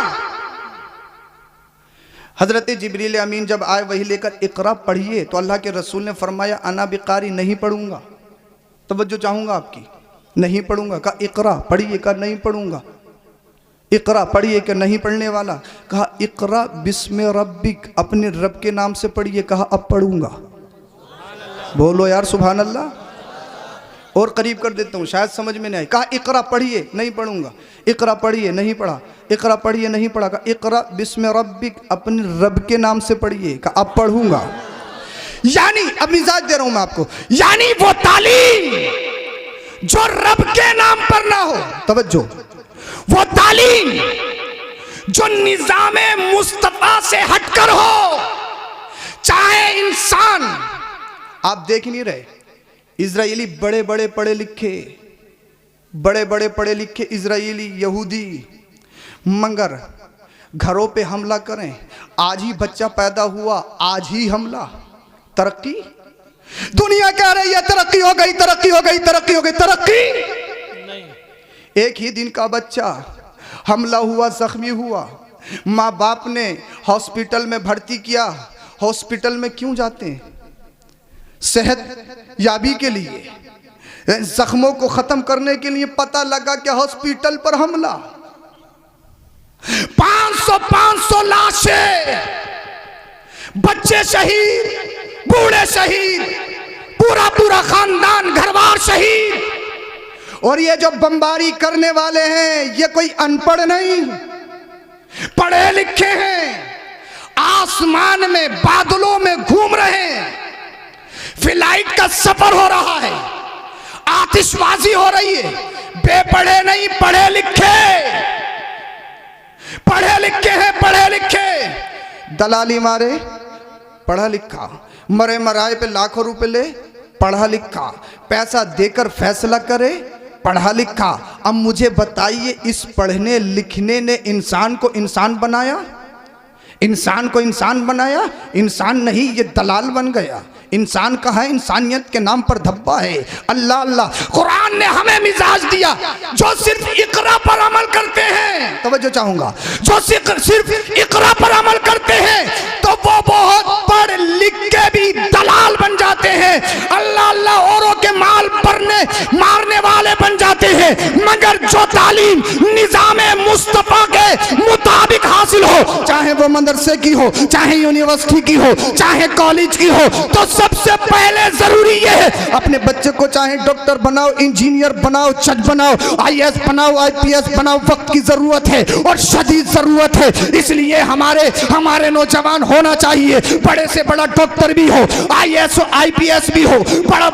हजरत जिब्रील अमीन जब आए वही लेकर इकरा पढ़िए, तो अल्लाह के रसूल ने फरमाया अना बिकारी, नहीं पढ़ूंगा। तवज्जो चाहूंगा आपकी, नहीं पढ़ूंगा। कहा इकरा पढ़िए, कहा नहीं पढ़ूंगा। इकरा पढ़िए, कि नहीं पढ़ने वाला। कहा इकरा बिस्म रब्बिक, अपने रब के नाम से पढ़िए। कहा अब पढ़ूंगा। बोलो यार सुभान अल्लाह। और करीब कर देता हूँ, शायद समझ में नहीं आए। कहा इकरा पढ़िए, नहीं पढ़ूंगा। इकरा पढ़िए, नहीं पढ़ा। इकरा पढ़िए, नहीं पढ़ा। कहा इकरा बिस्म रब्बिक, अपने रब के नाम से पढ़िए। कहा अब पढ़ूंगा। यानी अब मिजाज दे रहा हूं मैं आपको, यानी वो तालीम जो रब के नाम पर ना हो, तवज्जो, वो तालीम जो निजामे मुस्तफा से हटकर हो, चाहे इंसान, आप देख नहीं रहे इजरायली बड़े बड़े पढ़े लिखे इजरायली यहूदी, मगर घरों पे हमला करें। आज ही बच्चा पैदा हुआ, आज ही हमला। तरक्की? दुनिया कह रही है तरक्की हो गई, तरक्की हो गई, तरक्की हो गई। तरक्की नहीं। एक ही दिन का बच्चा हमला हुआ, जख्मी हुआ, माँ बाप ने हॉस्पिटल में भर्ती किया। हॉस्पिटल में क्यों जाते हैं? सेहत याबी के लिए, जख्मों को खत्म करने के लिए। पता लगा कि हॉस्पिटल पर हमला, 500 लाशें, बच्चे शहीद, बूढ़े शहीद, पूरा खानदान घरवार शहीद। और ये जो बमबारी करने वाले हैं, ये कोई अनपढ़ नहीं, पढ़े लिखे हैं। आसमान में बादलों में घूम रहे हैं, फ्लाइट का सफर हो रहा है, आतिशबाजी हो रही है। बेपढ़े नहीं, पढ़े लिखे, पढ़े लिखे हैं, पढ़े लिखे। दलाली मारे, पढ़ा लिखा, मरे मराए पे लाखों रुपए ले, पढ़ा लिखा, पैसा देकर फैसला करे, पढ़ा लिखा। अब मुझे बताइए, इस पढ़ने लिखने ने इंसान को इंसान बनाया? इंसान को इंसान बनाया? इंसान नहीं, ये दलाल बन गया। इंसान का है, इंसानियत के नाम पर धब्बा है। अल्लाह अल्लाह। कुरान ने हमें मिजाज दिया, जो सिर्फ इकरा पर अमल करते हैं, तवज्जो चाहूंगा, जो सिर्फ इकरा पर अमल करते हैं, तो वो बहुत पढ़ लिख के भी दलाल बन जाते हैं। अल्लाह अल्लाह, औरों के माल मारने वाले बन जाते हैं। मगर जो तालीम निजामे मुस्तफा के मुताबिक हासिल हो, चाहे वो मदरसे की हो, चाहे यूनिवर्सिटी की हो, चाहे कॉलेज की हो, तो सबसे पहले जरूरी ये है, अपने बच्चे को चाहे डॉक्टर बनाओ, इंजीनियर बनाओ, जज बनाओ, IAS बनाओ, IPS बनाओ। वक्त की जरूरत है और शदीद जरूरत है। इसलिए हमारे नौजवान होना चाहिए, बड़े से बड़ा डॉक्टर भी हो, IAS हो, IPS भी हो, बड़ा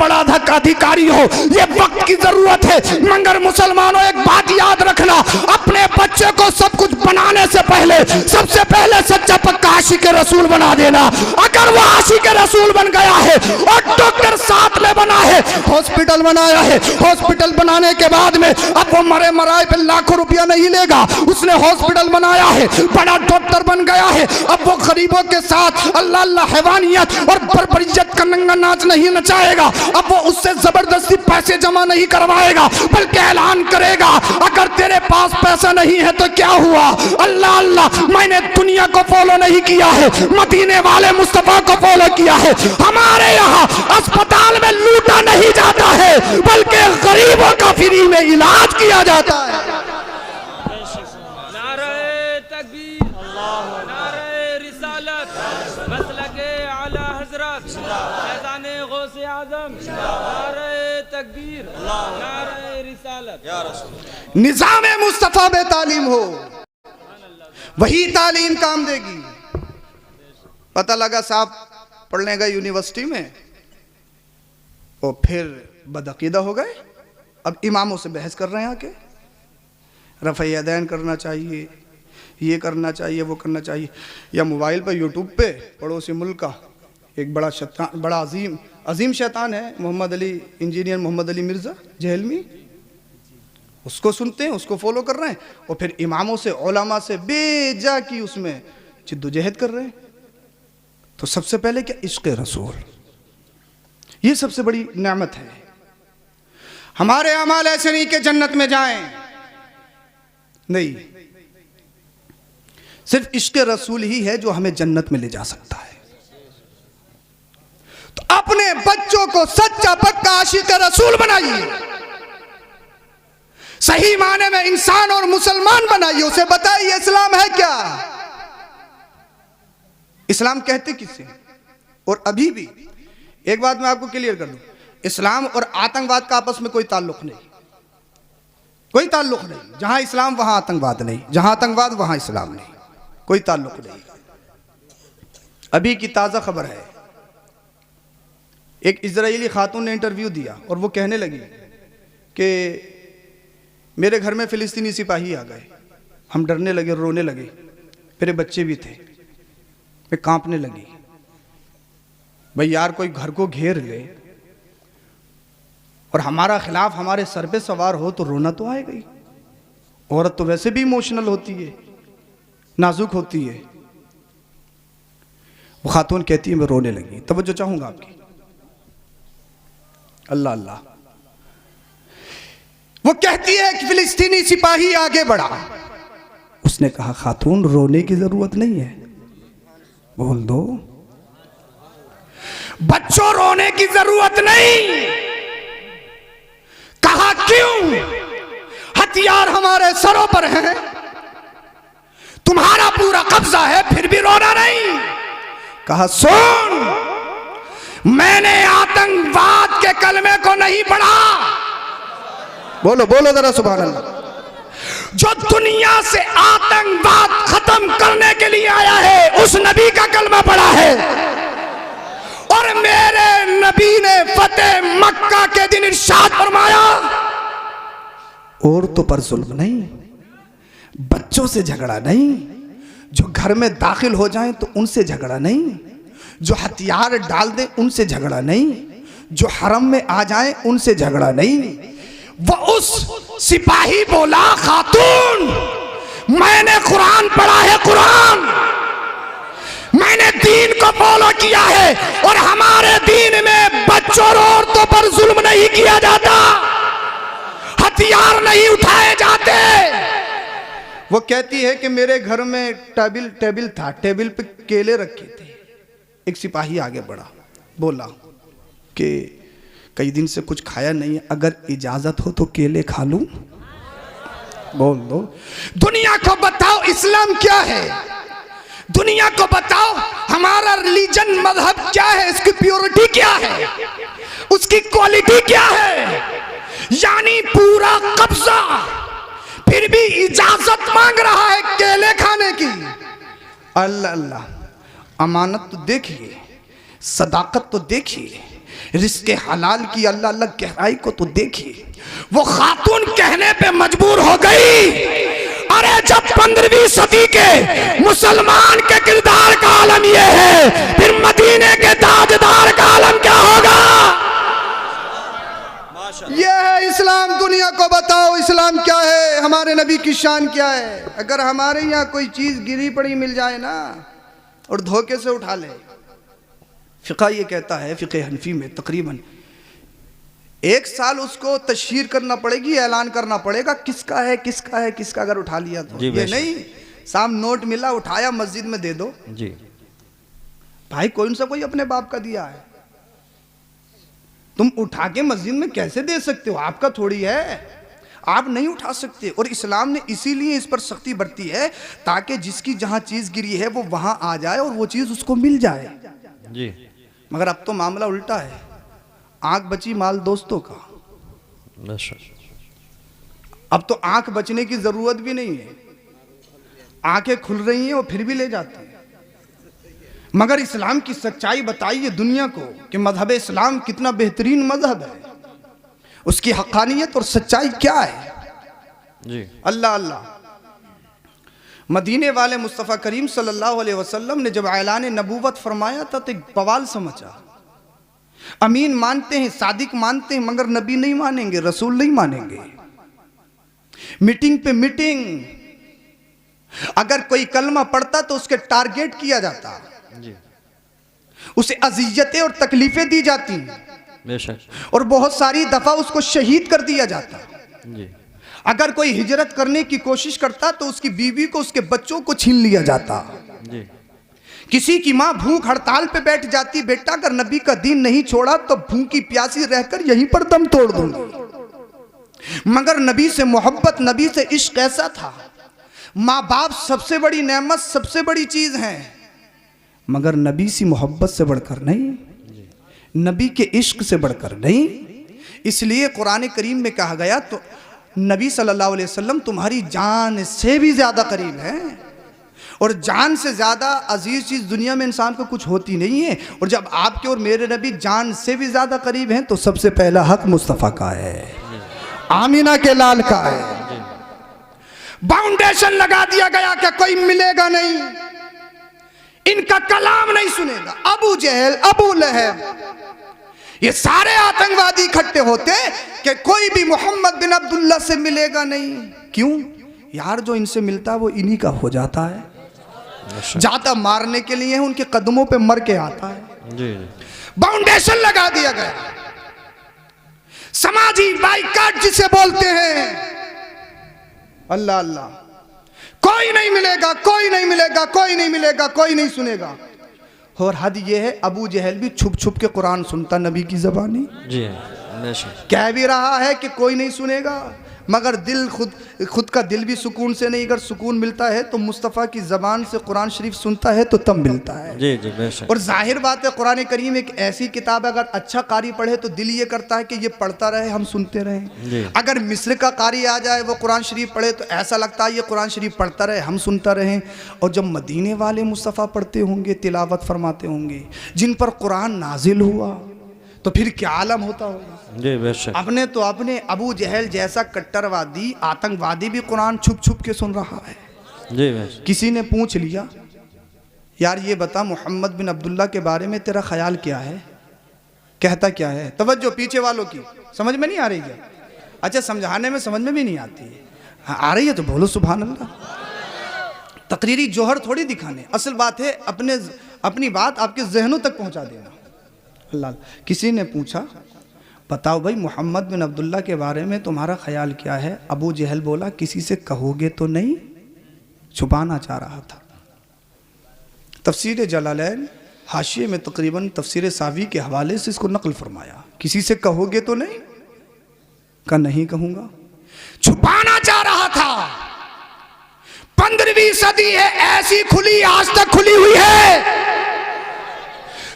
अधिकारी हो। ये वक्त की जरूरत है। मगर मुसलमानों, एक बात याद रखना, अपने बच्चे को सब कुछ बनाने से पहले सबसे पहले सच्चा पक्का आशिक रसूल बना देना। अगर वो आशिक रसूल बन गया है और डॉक्टर साथ में बना है, हॉस्पिटल बनाया है, हॉस्पिटल बनाने के बाद में अब वो मरे मराए पे लाखों रुपया नहीं लेगा। उसने हॉस्पिटल बनाया है, बड़ा डॉक्टर बन गया है, अब वो गरीबों के साथ अल्लाह अल्लाह हैवानियत और बर्बरियत का नंगा नाच नहीं नचाएगा। अब वो उससे जबरदस्ती पैसे जमा नहीं करवाएगा, बल्कि ऐलान करेगा, अगर तेरे पास पैसा नहीं है तो क्या हुआ? अल्लाह अल्लाह, मैंने दुनिया को फॉलो नहीं किया है, मदीने वाले मुस्तफा को फॉलो किया है। हमारे यहाँ अस्पताल में लूटा नहीं जाता है, बल्कि गरीबों का फ्री में इलाज किया जाता है। नारे तकबीर, नारे रिसालत, मसलके आला हजरत, फैज़ाने गौसे आज़म, नारे तकबीर, नारे रिसालत। रिसालत निजाम मुस्तफ़ा में तालीम हो, वही तालीम काम देगी। पता लगा साहब पढ़ने गए यूनिवर्सिटी में और फिर बदअकीदा हो गए, अब इमामों से बहस कर रहे हैं आके, रफ़ा यदैन करना चाहिए, ये करना चाहिए, वो करना चाहिए। या मोबाइल पर यूट्यूब पे पड़ोसी मुल्क का एक बड़ा शैतान, बड़ा अजीम शैतान है मोहम्मद अली, इंजीनियर मोहम्मद अली मिर्ज़ा जहलमी, उसको सुनते हैं, उसको फॉलो कर रहे हैं और फिर इमामों से, उलमा से बेजा की उसमें जिद्दोजहद कर रहे हैं। तो सबसे पहले क्या, इश्क़ रसूल, ये सबसे बड़ी नेमत है। हमारे अमाल ऐसे नहीं कि जन्नत में जाएं, नहीं, सिर्फ इश्क़ रसूल ही है जो हमें जन्नत में ले जा सकता है। तो अपने बच्चों को सच्चा पक्का आशिक़ रसूल बनाइए, सही माने में इंसान और मुसलमान बनाइए, उसे बताइए इस्लाम है क्या, इस्लाम कहते किसे। और अभी भी एक बात मैं आपको क्लियर कर दूं, इस्लाम और आतंकवाद का आपस में कोई ताल्लुक नहीं, कोई ताल्लुक नहीं। जहां इस्लाम वहां आतंकवाद नहीं, जहां आतंकवाद वहां इस्लाम नहीं, कोई ताल्लुक नहीं। अभी की ताज़ा खबर है, एक इजरायली खातून ने इंटरव्यू दिया और वो कहने लगी कि मेरे घर में फ़िलिस्तीनी सिपाही आ गए, हम डरने लगे, रोने लगे, मेरे बच्चे भी थे, मैं कांपने लगी। भाई यार, कोई घर को घेर ले और हमारा खिलाफ हमारे सर पे सवार हो तो रोना तो आएगा ही। औरत तो वैसे भी इमोशनल होती है, नाजुक होती है। वो खातून कहती है मैं रोने लगी। तवज्जो चाहूंगा आपकी, अल्लाह अल्लाह। वो कहती है कि फिलिस्तीनी सिपाही आगे बढ़ा। उसने कहा खातून रोने की जरूरत नहीं है, बोल दो बच्चों रोने की जरूरत नहीं। कहा क्यों, हथियार हमारे सरों पर हैं, तुम्हारा पूरा कब्जा है, फिर भी रोना नहीं। कहा सुन, मैंने आतंकवाद के कलमे को नहीं पढ़ा, बोलो बोलो जरा सुभान अल्लाह। जो दुनिया से आतंकवाद खत्म करने के लिए आया है उस नबी का कलमा पढ़ा है। और मेरे नबी ने फतेह मक्का के दिन इरशाद फरमाया, औरतों पर जुल्म नहीं, बच्चों से झगड़ा नहीं, जो घर में दाखिल हो जाएं तो उनसे झगड़ा नहीं, जो हथियार डाल दें उनसे झगड़ा नहीं, जो हरम में आ जाएं उनसे झगड़ा नहीं। वो उस सिपाही बोला खातून मैंने कुरान पढ़ा है, कुरान मैंने दीन को फॉलो किया है और हमारे दीन में बच्चों और औरतों पर जुल्म नहीं किया जाता, हथियार नहीं उठाए जाते। वो कहती है कि मेरे घर में टेबल था, टेबल पे केले रखे थे। एक सिपाही आगे बढ़ा, बोला कि कई दिन से कुछ खाया नहीं, अगर इजाजत हो तो केले खा लूं। बोल दो दुनिया को बताओ इस्लाम क्या है, दुनिया को बताओ हमारा रिलीजन मजहब क्या है, इसकी प्योरिटी क्या है, उसकी क्वालिटी क्या है। यानी पूरा कब्जा, फिर भी इजाजत मांग रहा है केले खाने की। अल्लाह अल्लाह, अमानत तो देखिए, सदाकत तो देखिए, रिस्के हलाल की अल्लाह अल्लाह गहराई को तो देखिए। वो खातून कहने पे मजबूर हो गई, अरे जब 15वीं सदी के मुसलमान के किरदार का आलम ये है, फिर मदीने के ताजदार का आलम क्या होगा। ये है इस्लाम। दुनिया को बताओ इस्लाम क्या है, हमारे नबी की शान क्या है। अगर हमारे यहाँ कोई चीज गिरी पड़ी मिल जाए ना और धोखे से उठा ले, फ़िक़्ह ये कहता है, फ़िक़्ह हनफी में तकरीबन 1 साल उसको तशहीर करना पड़ेगी, ऐलान करना पड़ेगा किसका है किसका है किसका। अगर उठा लिया तो ये नहीं साम नोट मिला उठाया मस्जिद में दे दो जी। भाई कौन सा कोई अपने बाप का दिया है, तुम उठा के मस्जिद में कैसे दे सकते हो, आपका थोड़ी है, आप नहीं उठा सकते। और इस्लाम ने इसीलिए इस पर सख्ती बरती है ताकि जिसकी जहां चीज गिरी है वो वहां आ जाए और वो चीज उसको मिल जाए जी। मगर अब तो मामला उल्टा है, आंख बची माल दोस्तों का। अब तो आंख बचने की जरूरत भी नहीं है, आंखें खुल रही हैं और फिर भी ले जाते हैं। मगर इस्लाम की सच्चाई बताइए दुनिया को कि मजहब इस्लाम कितना बेहतरीन मजहब है, उसकी हक़ानियत और सच्चाई क्या है जी। अल्लाह अल्लाह। मदीने वाले मुस्तफ़ा करीम सल्लल्लाहु अलैहि वसल्लम ने जब ऐलान नबूवत फरमाया था तो एक बवाल समझा। अमीन मानते हैं, सादिक मानते हैं, मगर नबी नहीं मानेंगे, रसूल नहीं मानेंगे। मीटिंग पे मीटिंग, अगर कोई कलमा पढ़ता तो उसके टारगेट किया जाता जी। उसे अजियतें और तकलीफें दी जाती बेशक। और बहुत सारी दफा उसको शहीद कर दिया जाता। जी। अगर कोई हिजरत करने की कोशिश करता तो उसकी बीवी को, उसके बच्चों को छीन लिया जाता। जी। किसी की मां भूख हड़ताल पे बैठ जाती, बेटा अगर नबी का दीन नहीं छोड़ा तो भूखी प्यासी रहकर यहीं पर दम तोड़ दूंगी। मगर नबी से मोहब्बत, नबी से इश्क ऐसा था। माँ बाप सबसे बड़ी नेमत, सबसे बड़ी चीज है, मगर नबी सी मोहब्बत से बढ़कर नहीं, नबी के इश्क से बढ़कर नहीं। इसलिए कुरान करीम में कहा गया तो नबी सल्लल्लाहु अलैहि वसल्लम तुम्हारी जान से भी ज्यादा करीब है, और जान से ज्यादा अजीज चीज दुनिया में इंसान को कुछ होती नहीं है। और जब आपके और मेरे नबी जान से भी ज्यादा करीब हैं तो सबसे पहला हक मुस्तफ़ा का है, आमीना के लाल का है। बाउंडेशन लगा दिया गया कि कोई मिलेगा नहीं, इनका कलाम नहीं सुनेगा। अबू जहल, अबू लहब, ये सारे आतंकवादी इकट्ठे होते कि कोई भी मोहम्मद बिन अब्दुल्ला से मिलेगा नहीं। क्यों यार, जो इनसे मिलता है वो इन्हीं का हो जाता है। जाता मारने के लिए, उनके कदमों पे मर के आता है। जी। बाउंडेशन लगा दिया गया, समाजी बाइकाट जिसे बोलते हैं। अल्लाह अल्लाह, कोई नहीं मिलेगा, कोई नहीं मिलेगा, कोई नहीं मिलेगा, कोई नहीं सुनेगा। और हद ये है, अबू जहल भी छुप छुप के कुरान सुनता नबी की ज़बानी। जी। कह भी रहा है कि कोई नहीं सुनेगा, मगर दिल खुद का दिल भी सुकून से नहीं। अगर सुकून मिलता है तो मुस्तफ़ा की ज़बान से कुरान शरीफ सुनता है तो तब मिलता है। जी जी बेशक। और जाहिर बात है, कुरान करीम एक ऐसी किताब है, अगर अच्छा कारी पढ़े तो दिल ये करता है कि ये पढ़ता रहे, हम सुनते रहें। अगर मिस्र का कारी आ जाए, वो कुरान शरीफ पढ़े तो ऐसा लगता है ये कुरान शरीफ पढ़ता रहे, हम सुनता रहें। और जब मदीने वाले मुस्तफ़ा पढ़ते होंगे, तिलावत फरमाते होंगे, जिन पर कुरान नाजिल हुआ, तो फिर क्या आलम होता होगा। जी बेशक। अपने तो अपने अबू जहल जैसा कट्टरवादी, आतंकवादी भी कुरान छुप छुप के सुन रहा है। जी बेशक। किसी ने पूछ लिया, यार ये बता मोहम्मद बिन अब्दुल्ला के बारे में तेरा ख्याल क्या है, कहता क्या है। तवज्जो पीछे वालों की, समझ में नहीं आ रही है? अच्छा, समझाने में समझ में भी नहीं आती है। हाँ, आ रही है तो बोलो सुभान अल्लाह। तकरीरी जोहर थोड़ी दिखाने, असल बात है अपनी बात आपके जहनों तक पहुंचा देना। अल्लाह। किसी ने पूछा, बताओ भाई मोहम्मद बिन अब्दुल्ला के बारे में तुम्हारा ख्याल क्या है। अबू जहल बोला, किसी से कहोगे तो नहीं, छुपाना चाह रहा था। तफसीर जलालैन हाशिए में तकरीबन तफसीर सावी के हवाले से इसको नकल फरमाया। किसी से कहोगे तो नहीं, का नहीं कहूंगा, छुपाना चाह रहा था। 15वीं सदी है, ऐसी खुली आज तक खुली हुई है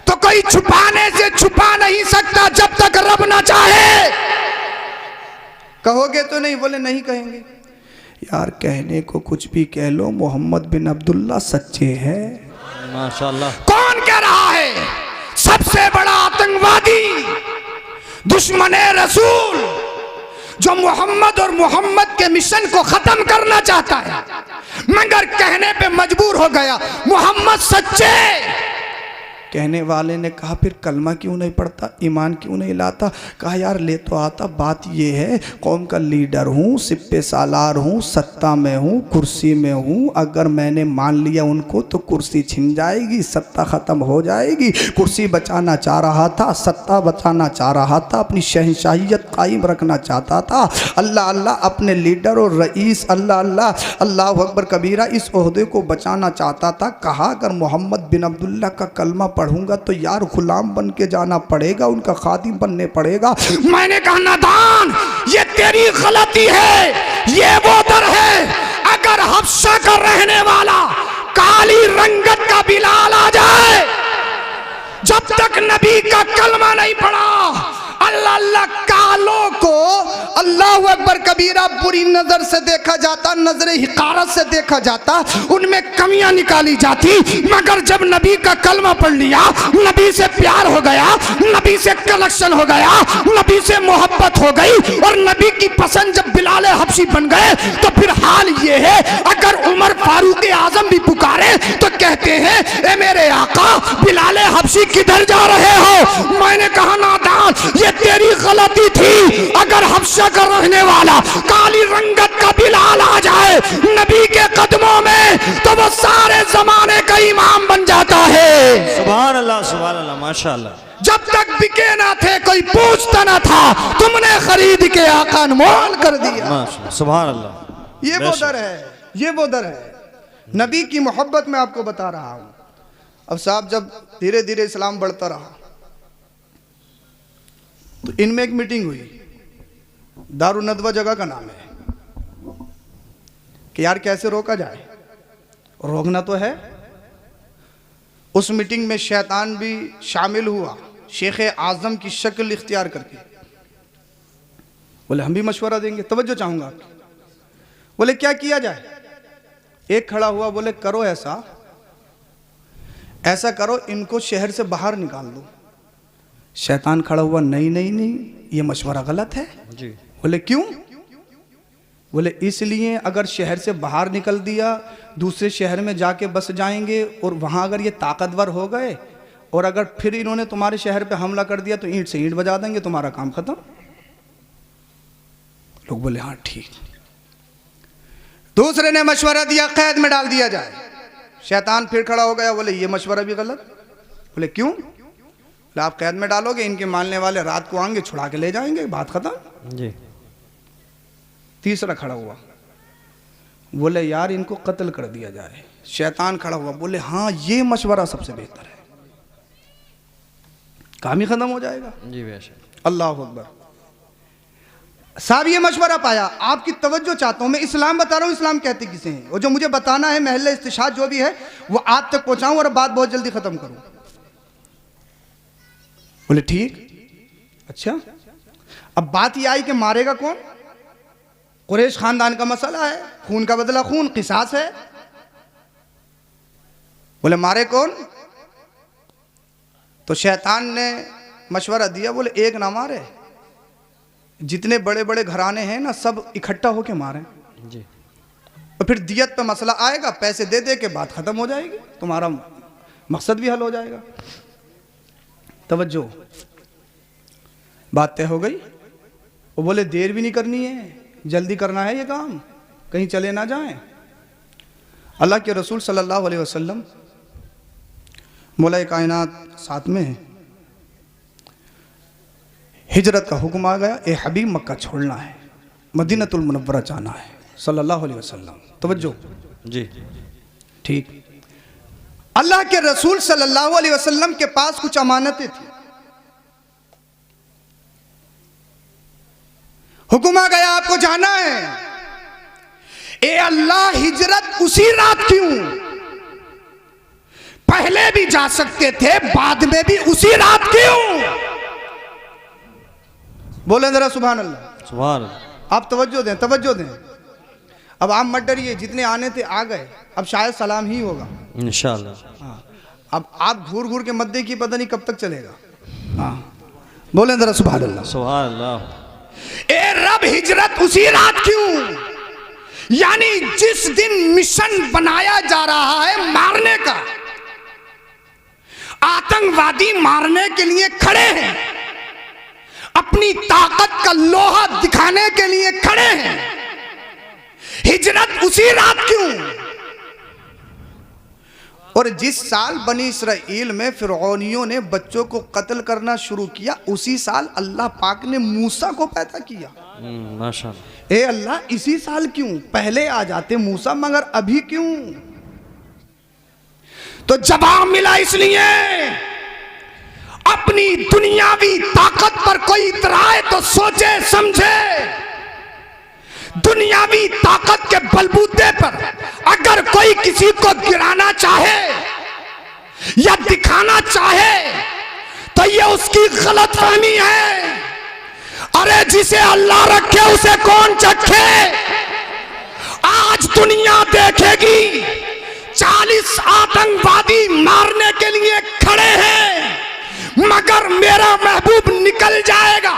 तो कोई छुपाने से छुपा नहीं सकता जब तक रब ना चाहे। कहोगे तो नहीं, बोले नहीं कहेंगे। यार कहने को कुछ भी कह लो, मोहम्मद बिन अब्दुल्ला सच्चे हैं। माशाल्लाह। कौन कह रहा है? सबसे बड़ा आतंकवादी, दुश्मने रसूल, जो मोहम्मद और मोहम्मद के मिशन को खत्म करना चाहता है, मगर कहने पे मजबूर हो गया मोहम्मद सच्चे। कहने वाले ने कहा, फिर कलमा क्यों नहीं पढ़ता, ईमान क्यों नहीं लाता? कहा यार ले तो आता, बात ये है कौम का लीडर हूँ, सिप्पे सालार हूँ, सत्ता में हूँ, कुर्सी में हूँ। अगर मैंने मान लिया उनको तो कुर्सी छिन जाएगी, सत्ता ख़त्म हो जाएगी। कुर्सी बचाना चाह रहा था, सत्ता बचाना चाह रहा था, अपनी शहंशाहियत कायम रखना चाहता था। अल्लाह अल्लाह, अपने लीडर और रईस, अल्लाह अल्लाह, अल्लाह अकबर कबीरा, इस ओहदे को बचाना चाहता था। कहा अगर मोहम्मद बिन अब्दुल्ला का कलमा पढ़ूंगा तो यार गुलाम बन के जाना पड़ेगा, उनका खादिम बनने पड़ेगा। मैंने कहा नादान, ये तेरी गलती है, ये वो दर है। अगर हफ्सा का रहने वाला काली रंगत का बिलाल आ जाए, जब तक नबी का कलमा नहीं पढ़ा, अल्लाह अल्लाह कालों को, अल्लाह अकबर कबीरा, बुरी नजर से देखा जाता, नजरे हिकारत से देखा जाता, उनमें कमियां निकाली जाती। मगर जब नबी का कलमा पढ़ लिया, नबी से प्यार हो गया, नबी से कनेक्शन हो गया, नबी से मोहब्बत हो गई और नबी की पसंद जब बिलाल हबशी बन गए, तो फिर हाल ये है, अगर उमर फारूक आजम भी पुकारे तो कहते हैं ए मेरे आका बिलाल हबशी किधर जा रहे हो? मैंने कहा नादान, ये तेरी गलती थी। अगर हबशा का रहने वाला काली रंगत का बिलाल आ जाए नबी के कदमों में तो वो सारे जमाने का इमाम बन जाता है। सुभान अल्लाह माशाअल्लाह। जब तक बिके ना थे कोई पूछता ना था, तुमने खरीद के आका अनमोल कर दिया। माशाअल्लाह सुभान अल्लाह। ये वो दर है, ये वो दर है। नबी की मोहब्बत में आपको बता रहा हूं। अब साहब जब धीरे धीरे इस्लाम बढ़ता रहा तो इनमें एक मीटिंग हुई, दारुन नदवा जगह का नाम है, कि यार कैसे रोका जाए, रोकना तो है। उस मीटिंग में शैतान भी शामिल हुआ, शेख आजम की शक्ल इख्तियार करके। बोले हम भी मशवरा देंगे, तवज्जो चाहूंगा आपकी। बोले क्या किया जाए? एक खड़ा हुआ, बोले करो ऐसा ऐसा करो, इनको शहर से बाहर निकाल दो। शैतान खड़ा हुआ, नहीं नहीं नहीं, ये मशवरा गलत है जी। बोले क्यों? बोले इसलिए अगर शहर से बाहर निकल दिया, दूसरे शहर में जाके बस जाएंगे और वहां अगर ये ताकतवर हो गए और अगर फिर इन्होंने तुम्हारे शहर पे हमला कर दिया तो ईंट से ईंट बजा देंगे, तुम्हारा काम खत्म। लोग बोले हाँ ठीक। दूसरे ने मशवरा दिया कैद में डाल दिया जाए। शैतान फिर खड़ा हो गया, बोले ये मशवरा भी गलत। बोले क्यों? बोले आप कैद में डालोगे, इनके मानने वाले रात को आएंगे, छुड़ा के ले जाएंगे, बात खत्म जी। तीसरा खड़ा हुआ, बोले यार इनको कत्ल कर दिया जाए। शैतान खड़ा हुआ, बोले हाँ ये मशवरा सबसे बेहतर है, काम ही खत्म हो जाएगा। जी बेशक। अल्लाह अकबर। साहब ये मशवरा पाया। आपकी तवज्जो चाहता हूं, मैं इस्लाम बता रहा हूं, इस्लाम कहते किसे हैं, और जो मुझे बताना है महल्ले इस्तिशाद जो भी है वो आप तक पहुंचाऊं और बात बहुत जल्दी खत्म करूं। बोले ठीक। अच्छा अब बात ये आई कि मारेगा कौन? कुरैश खानदान का मसला है, खून का बदला खून, किसास है। बोले मारे कौन? तो शैतान ने मशवरा दिया, बोले एक ना मारे, जितने बड़े बड़े घराने हैं ना सब इकट्ठा होके मारें। जी। तो फिर दियत पे मसला आएगा, पैसे दे दे के बात खत्म हो जाएगी, तुम्हारा मकसद भी हल हो जाएगा। तवज्जो, बात तय हो गई। वो बोले देर भी नहीं करनी है, जल्दी करना है ये काम, कहीं चले ना जाएं। अल्लाह के रसूल सल्लल्लाहु अलैहि वसल्लम मौला कायनात साथ में है, हिजरत का हुक्म आ गया, ए हबीब मक्का छोड़ना है, मदीनतुल मुनव्वरा जाना है सल्लल्लाहु अलैहि वसल्लम। तवज्जो जी। ठीक। अल्लाह के रसूल सल्लल्लाहु अलैहि वसल्लम के पास कुछ अमानतें थी। हुक्म आ गया आपको जाना है। ए अल्लाह हिजरत उसी रात क्यों? पहले भी जा सकते थे, बाद में भी उसी रात क्यों? बोले जरा सुभान अल्लाह। सुभान अल्लाह। आप तवज्जो दें, तवज्जो दें। अब आप मत डरिए, जितने आने थे आ गए, अब शायद सलाम ही होगा इंशाअल्लाह। हाँ, अब आप घूर घूर के मत देखिए, पता नहीं कब तक चलेगा। हाँ बोले जरा सुभान अल्लाह। सुभान अल्लाह। ए रब हिजरत उसी रात क्यों? यानी जिस दिन मिशन बनाया जा रहा है मारने का, आतंकवादी मारने के लिए खड़े हैं, अपनी ताकत का लोहा दिखाने के लिए खड़े हैं, हिजरत उसी रात क्यों? और जिस साल बनी इसराइल में फिरौनियों ने बच्चों को कत्ल करना शुरू किया, उसी साल अल्लाह पाक ने मूसा को पैदा किया। माशाअल्लाह। ए अल्लाह इसी साल क्यों? पहले आ जाते मूसा, मगर अभी क्यों? तो जवाब मिला इसलिए अपनी दुनियावी ताकत पर कोई इतराए तो सोचे समझे। दुनियावी ताकत के बलबूते पर अगर कोई किसी को गिराना चाहे या दिखाना चाहे तो ये उसकी गलतफहमी है। अरे जिसे अल्लाह रखे उसे कौन चखे? दुनिया देखेगी 40 आतंकवादी मारने के लिए खड़े हैं, मगर मेरा महबूब निकल जाएगा।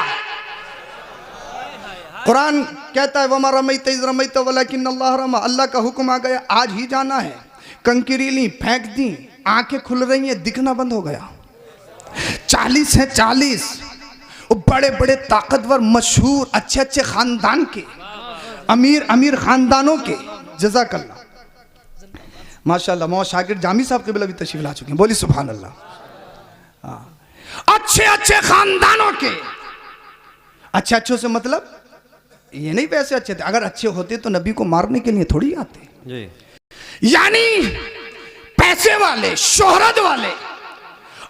कुरान कहता है वमा रमैत इज़ रमैत वलाकिन अल्लाह रमा, अल्लाह का हुक्म आ गया, आज ही जाना है। कंकरी ली, फेंक दी, आंखें खुल रही हैं, दिखना बंद हो गया। 40 हैं, 40 बड़े बड़े ताकतवर मशहूर अच्छे अच्छे खानदान के, अमीर अमीर खानदानों के। जज़ाकल्लाह, माशाल्लाह। मौला शाकिर जामी साहब क़िबला भी तशरीफ ला चुके हैं, बोली सुभान अल्लाह। हाँ, अच्छे अच्छे खानदानों के। अच्छे अच्छों से मतलब ये नहीं वैसे अच्छे थे, अगर अच्छे होते तो नबी को मारने के लिए थोड़ी आते जी। यानी पैसे वाले, शोहरत वाले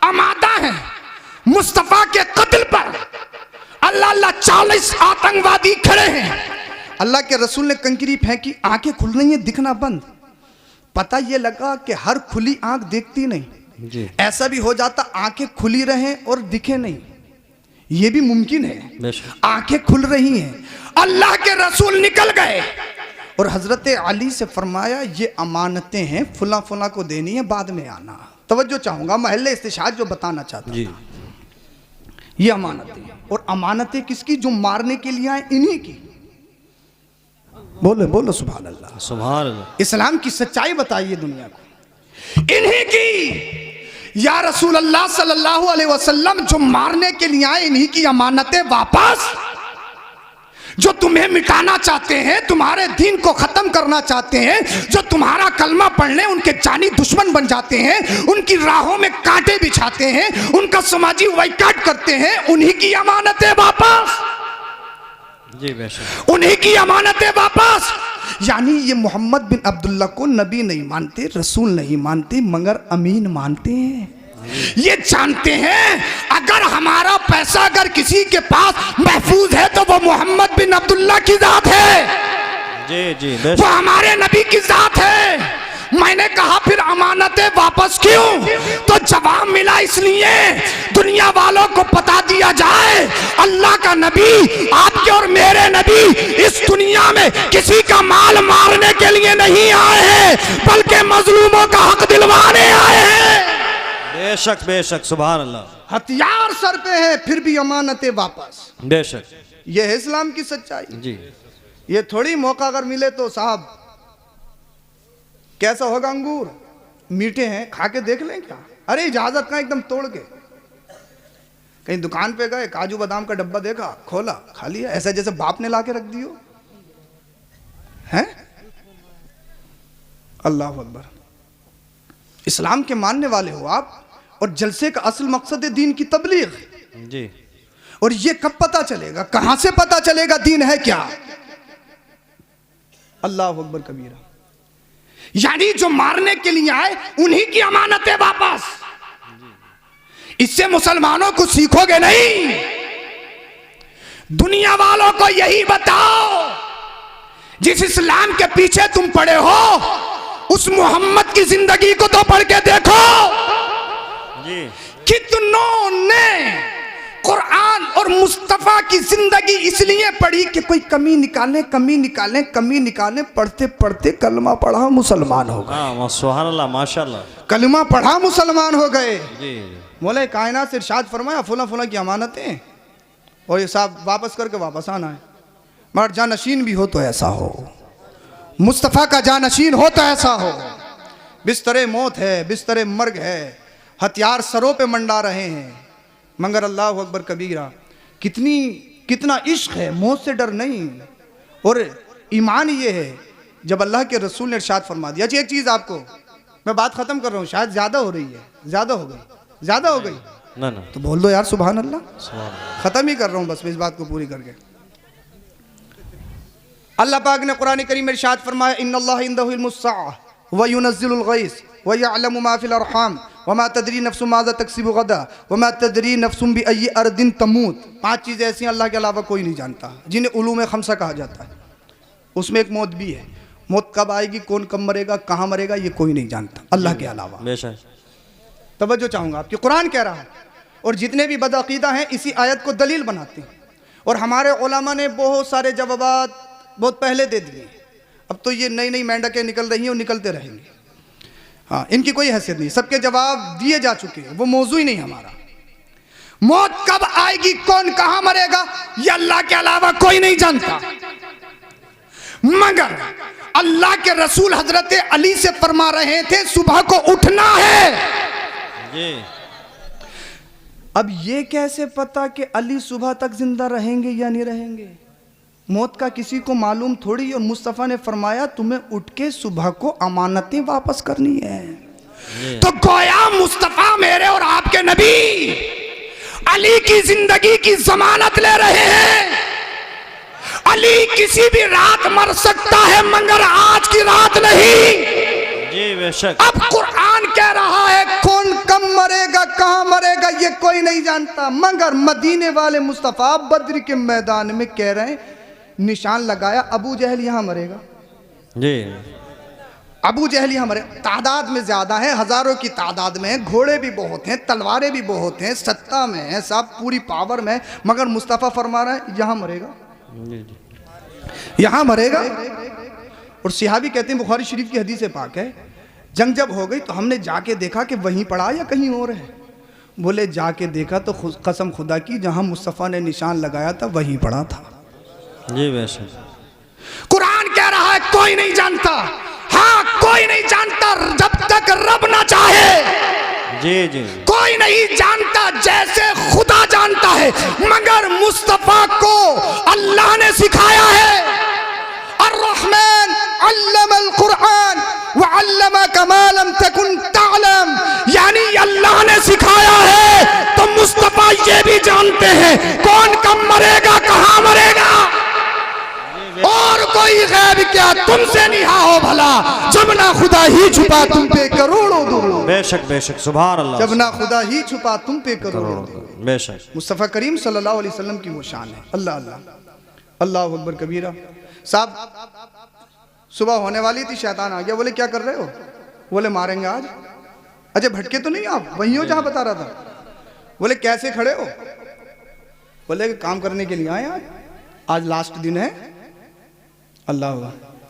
आमादा हैं मुस्तफा के कत्ल पर। अल्लाह अल्लाह 40 आतंकवादी खड़े हैं। अल्लाह के रसूल ने कंकरी फेंकी, आंखें खुल रही हैं, दिखना बंद। पता ये लगा कि हर खुली आंख देखती नहीं जी। ऐसा भी हो जाता आंखें खुली रहें और दिखे नहीं, ये भी मुमकिन है। बेशक। आंखें खुल रही हैं, अल्लाह के रसूल निकल गए और हजरत अली से फरमाया ये अमानतें हैं, फुला फुला को देनी है, बाद में आना। तवज्जो चाहूंगा, महल्ले इस्तिशाद जो बताना चाहता जी। था, ये अमानतें। और अमानतें किसकी? जो मारने के लिए आए, इन्हीं की। बोलो बोलो सुभान अल्लाह। सुभान अल्लाह। इस्लाम की सच्चाई बताइए दुनिया को, इन्हीं की। या रसूल अल्लाह सल्लल्लाहु अलैहि वसल्लम, जो मारने के लिए आए, इन्हीं की अमानतें वापस। जो तुम्हें मिटाना चाहते हैं, तुम्हारे दीन को खत्म करना चाहते हैं, जो तुम्हारा कलमा पढ़ने उनके जानी दुश्मन बन जाते हैं, उनकी राहों में कांटे बिछाते हैं, उनका समाजी बायकॉट करते हैं, उन्हीं की अमानतें वापस। जी बेशक। उन्हीं की अमानतें वापस। यानी ये मोहम्मद बिन अब्दुल्ला को नबी नहीं मानते, रसूल नहीं मानते, मगर अमीन मानते हैं। ये जानते हैं अगर हमारा पैसा अगर किसी के पास महफूज है तो वो मोहम्मद बिन अब्दुल्ला की जात है, जी जी वो बेशक। हमारे नबी की जात है। मैंने कहा फिर अमानतें वापस क्यों? तो जवाब मिला इसलिए दुनिया वालों को बता दिया जाए, अल्लाह का नबी, आपके और मेरे नबी इस दुनिया में किसी का माल मारने के लिए नहीं आए हैं, बल्कि मजलूमों का हक दिलवाने आए हैं। बेशक बेशक। सुभान अल्लाह। हथियार सर पे है, फिर भी अमानतें वापस। बेशक। ये है इस्लाम की सच्चाई। जी। ये थोड़ी मौका अगर मिले तो साहब कैसा होगा, अंगूर मीठे हैं, खा के देख लें क्या? अरे इजाजत का एकदम तोड़ के। कहीं दुकान पे गए, काजू बादाम का डब्बा देखा, खोला, खा लिया, ऐसा जैसे बाप ने ला के रख दियो है। अल्लाह अकबर। इस्लाम के मानने वाले हो आप, और जलसे का असल मकसद है दीन की तबलीग। जी। और ये कब पता चलेगा, कहां से पता चलेगा दीन है क्या? अल्लाह अकबर कबीरा। यानी जो मारने के लिए आए उन्हीं की अमानतें वापस। इससे मुसलमानों को सीखोगे नहीं, दुनिया वालों को यही बताओ, जिस इस्लाम के पीछे तुम पड़े हो उस मोहम्मद की जिंदगी को तो पढ़ के देखो। जी। कितनों ने कुरान और मुस्तफा की जिंदगी इसलिए पढ़ी कि कोई कमी निकाले, कमी निकाले, कमी निकाले, पढ़ते पढ़ते कलमा पढ़ा मुसलमान हो गए। हाँ सुभान अल्लाह माशाल्लाह। कलमा पढ़ा मुसलमान हो गए। जी। मौला कायनात से इरशाद फरमाया फुला फुला की अमानतें, और ये साहब वापस करके वापस आना है। मगर जानशीन भी हो तो ऐसा हो, मुस्तफ़ा का जानशीन हो तो ऐसा हो। बिस्तरे मौत है, बिस्तरे मर्ग है, हथियार सरों पे मंडा रहे हैं, मगर अल्लाह अकबर कबीरा। कितना इश्क है, मौत से डर नहीं। और ईमान ये है जब अल्लाह के रसूल ने इरशाद फरमा दिया। अच्छा एक चीज़ आपको मैं बात ख़त्म कर रहा हूँ, शायद ज़्यादा हो रही है, ज़्यादा हो गई ना ना तो बोल दो यार सुभान अल्लाह। सुभान अल्लाह। ख़त्म ही कर रहा हूँ बस इस बात को पूरी करके। अल्लाह पाक ने कुरान करीम में इरशाद फरमाया इन्नल्लाह इंदहु इल्मुस्साअह व युनज़्ज़िलुल गैस व यअलमु मा फिल अरहाम व मा तदरी नफ्सुम माज़ा तक्सिबु गदा व मा तदरी नफ्सुम बिअय्यि अर्दिन तमूत। 5 चीज़ें ऐसी अल्लाह के अलावा कोई नहीं जानता, जिन्हें उलूम खमसा कहा जाता है। उसमें एक मौत भी है। मौत कब आएगी, कौन कब मरेगा, कहाँ मरेगा, ये कोई नहीं जानता अल्लाह के अलावा। बेशक। तवज्जो चाहूँगा आपकी, कुरान कह रहा है। और जितने भी बदअक़ीदा हैं इसी आयत को दलील बनाते हैं। और हमारे उलमा ने बहुत सारे जवाबात बहुत पहले दे दिए। अब तो ये नई नई मेंढकें निकल रही हैं और निकलते रहेंगे। हाँ, इनकी कोई हैसियत नहीं, सबके जवाब दिए जा चुके हैं, वो मौजू ही नहीं हमारा। मौत कब आएगी, कौन कहां मरेगा, ये अल्लाह के अलावा कोई नहीं जानता। मगर अल्लाह के रसूल हजरत अली से फरमा रहे थे सुबह को उठना है। जी अब ये कैसे पता कि अली सुबह तक जिंदा रहेंगे या नहीं रहेंगे? मौत का किसी को मालूम थोड़ी। और मुस्तफ़ा ने फरमाया तुम्हें उठ के सुबह को अमानतें वापस करनी है। तो गोया मुस्तफ़ा मेरे और आपके नबी अली की जिंदगी की जमानत ले रहे हैं। अली किसी भी रात मर सकता है मगर आज की रात नहीं। जी बेशक। अब कुरान कह रहा है कौन कब मरेगा, कहां मरेगा, ये कोई नहीं जानता। मगर मदीने वाले मुस्तफ़ा बद्र के मैदान में कह रहे हैं, निशान लगाया अबू जहल यहां मरेगा। जी अबू जहल यहां मरे। तादाद में ज्यादा है, हजारों की तादाद में है, घोड़े भी बहुत हैं, तलवारें भी बहुत हैं, सत्ता में है, सब पूरी पावर में, मगर मुस्तफ़ा फरमा रहा है यहां मरेगा, यहां मरेगा। और सिहाबी कहते हैं, बुखारी शरीफ की हदीस पाक है, जंग जब हो गई तो हमने जाके देखा कि वहीं पड़ा या कहीं और है। बोले जाके देखा तो कसम खुदा की जहां मुस्तफ़ा ने निशान लगाया था वहीं पड़ा था। जी बेशक। कुरान कह रहा है कोई नहीं जानता। हाँ, कोई नहीं जानता जब तक रब ना चाहे। जी जी कोई नहीं जानता जैसे खुदा जानता है। मगर मुस्तफ़ा को अल्लाह ने सिखाया है, अर्रहमान अल्लमल कुरान व अल्लमका मा लम तकुन तअलम, यानी अल्लाह ने सिखाया है। तो मुस्तफ़ा ये भी जानते हैं कौन कब मरेगा, कहां मरेगा। और कोई गैब क्या तुमसे निहा हो भला, जब ना खुदा ही छुपा तुम पे करोड़ों दुरूद। बेशक बेशक सुभान अल्लाह। जब ना खुदा ही छुपा तुम पे करोड़ों दुरूद। बेशक। मुस्तफ़ा करीम सल्लल्लाहु अलैहि वसल्लम की वो शान है। अल्लाह अल्लाह अल्लाहु अकबर कबीरा। साहब सुबह होने वाली थी, शैतान आ गया। बोले क्या कर रहे हो? बोले मारेंगे आज। अजय भटके तो नहीं आप, वहीं हो जहां बता रहा था। बोले कैसे खड़े हो? बोले काम करने के लिए आए, आज लास्ट दिन है। अल्लाह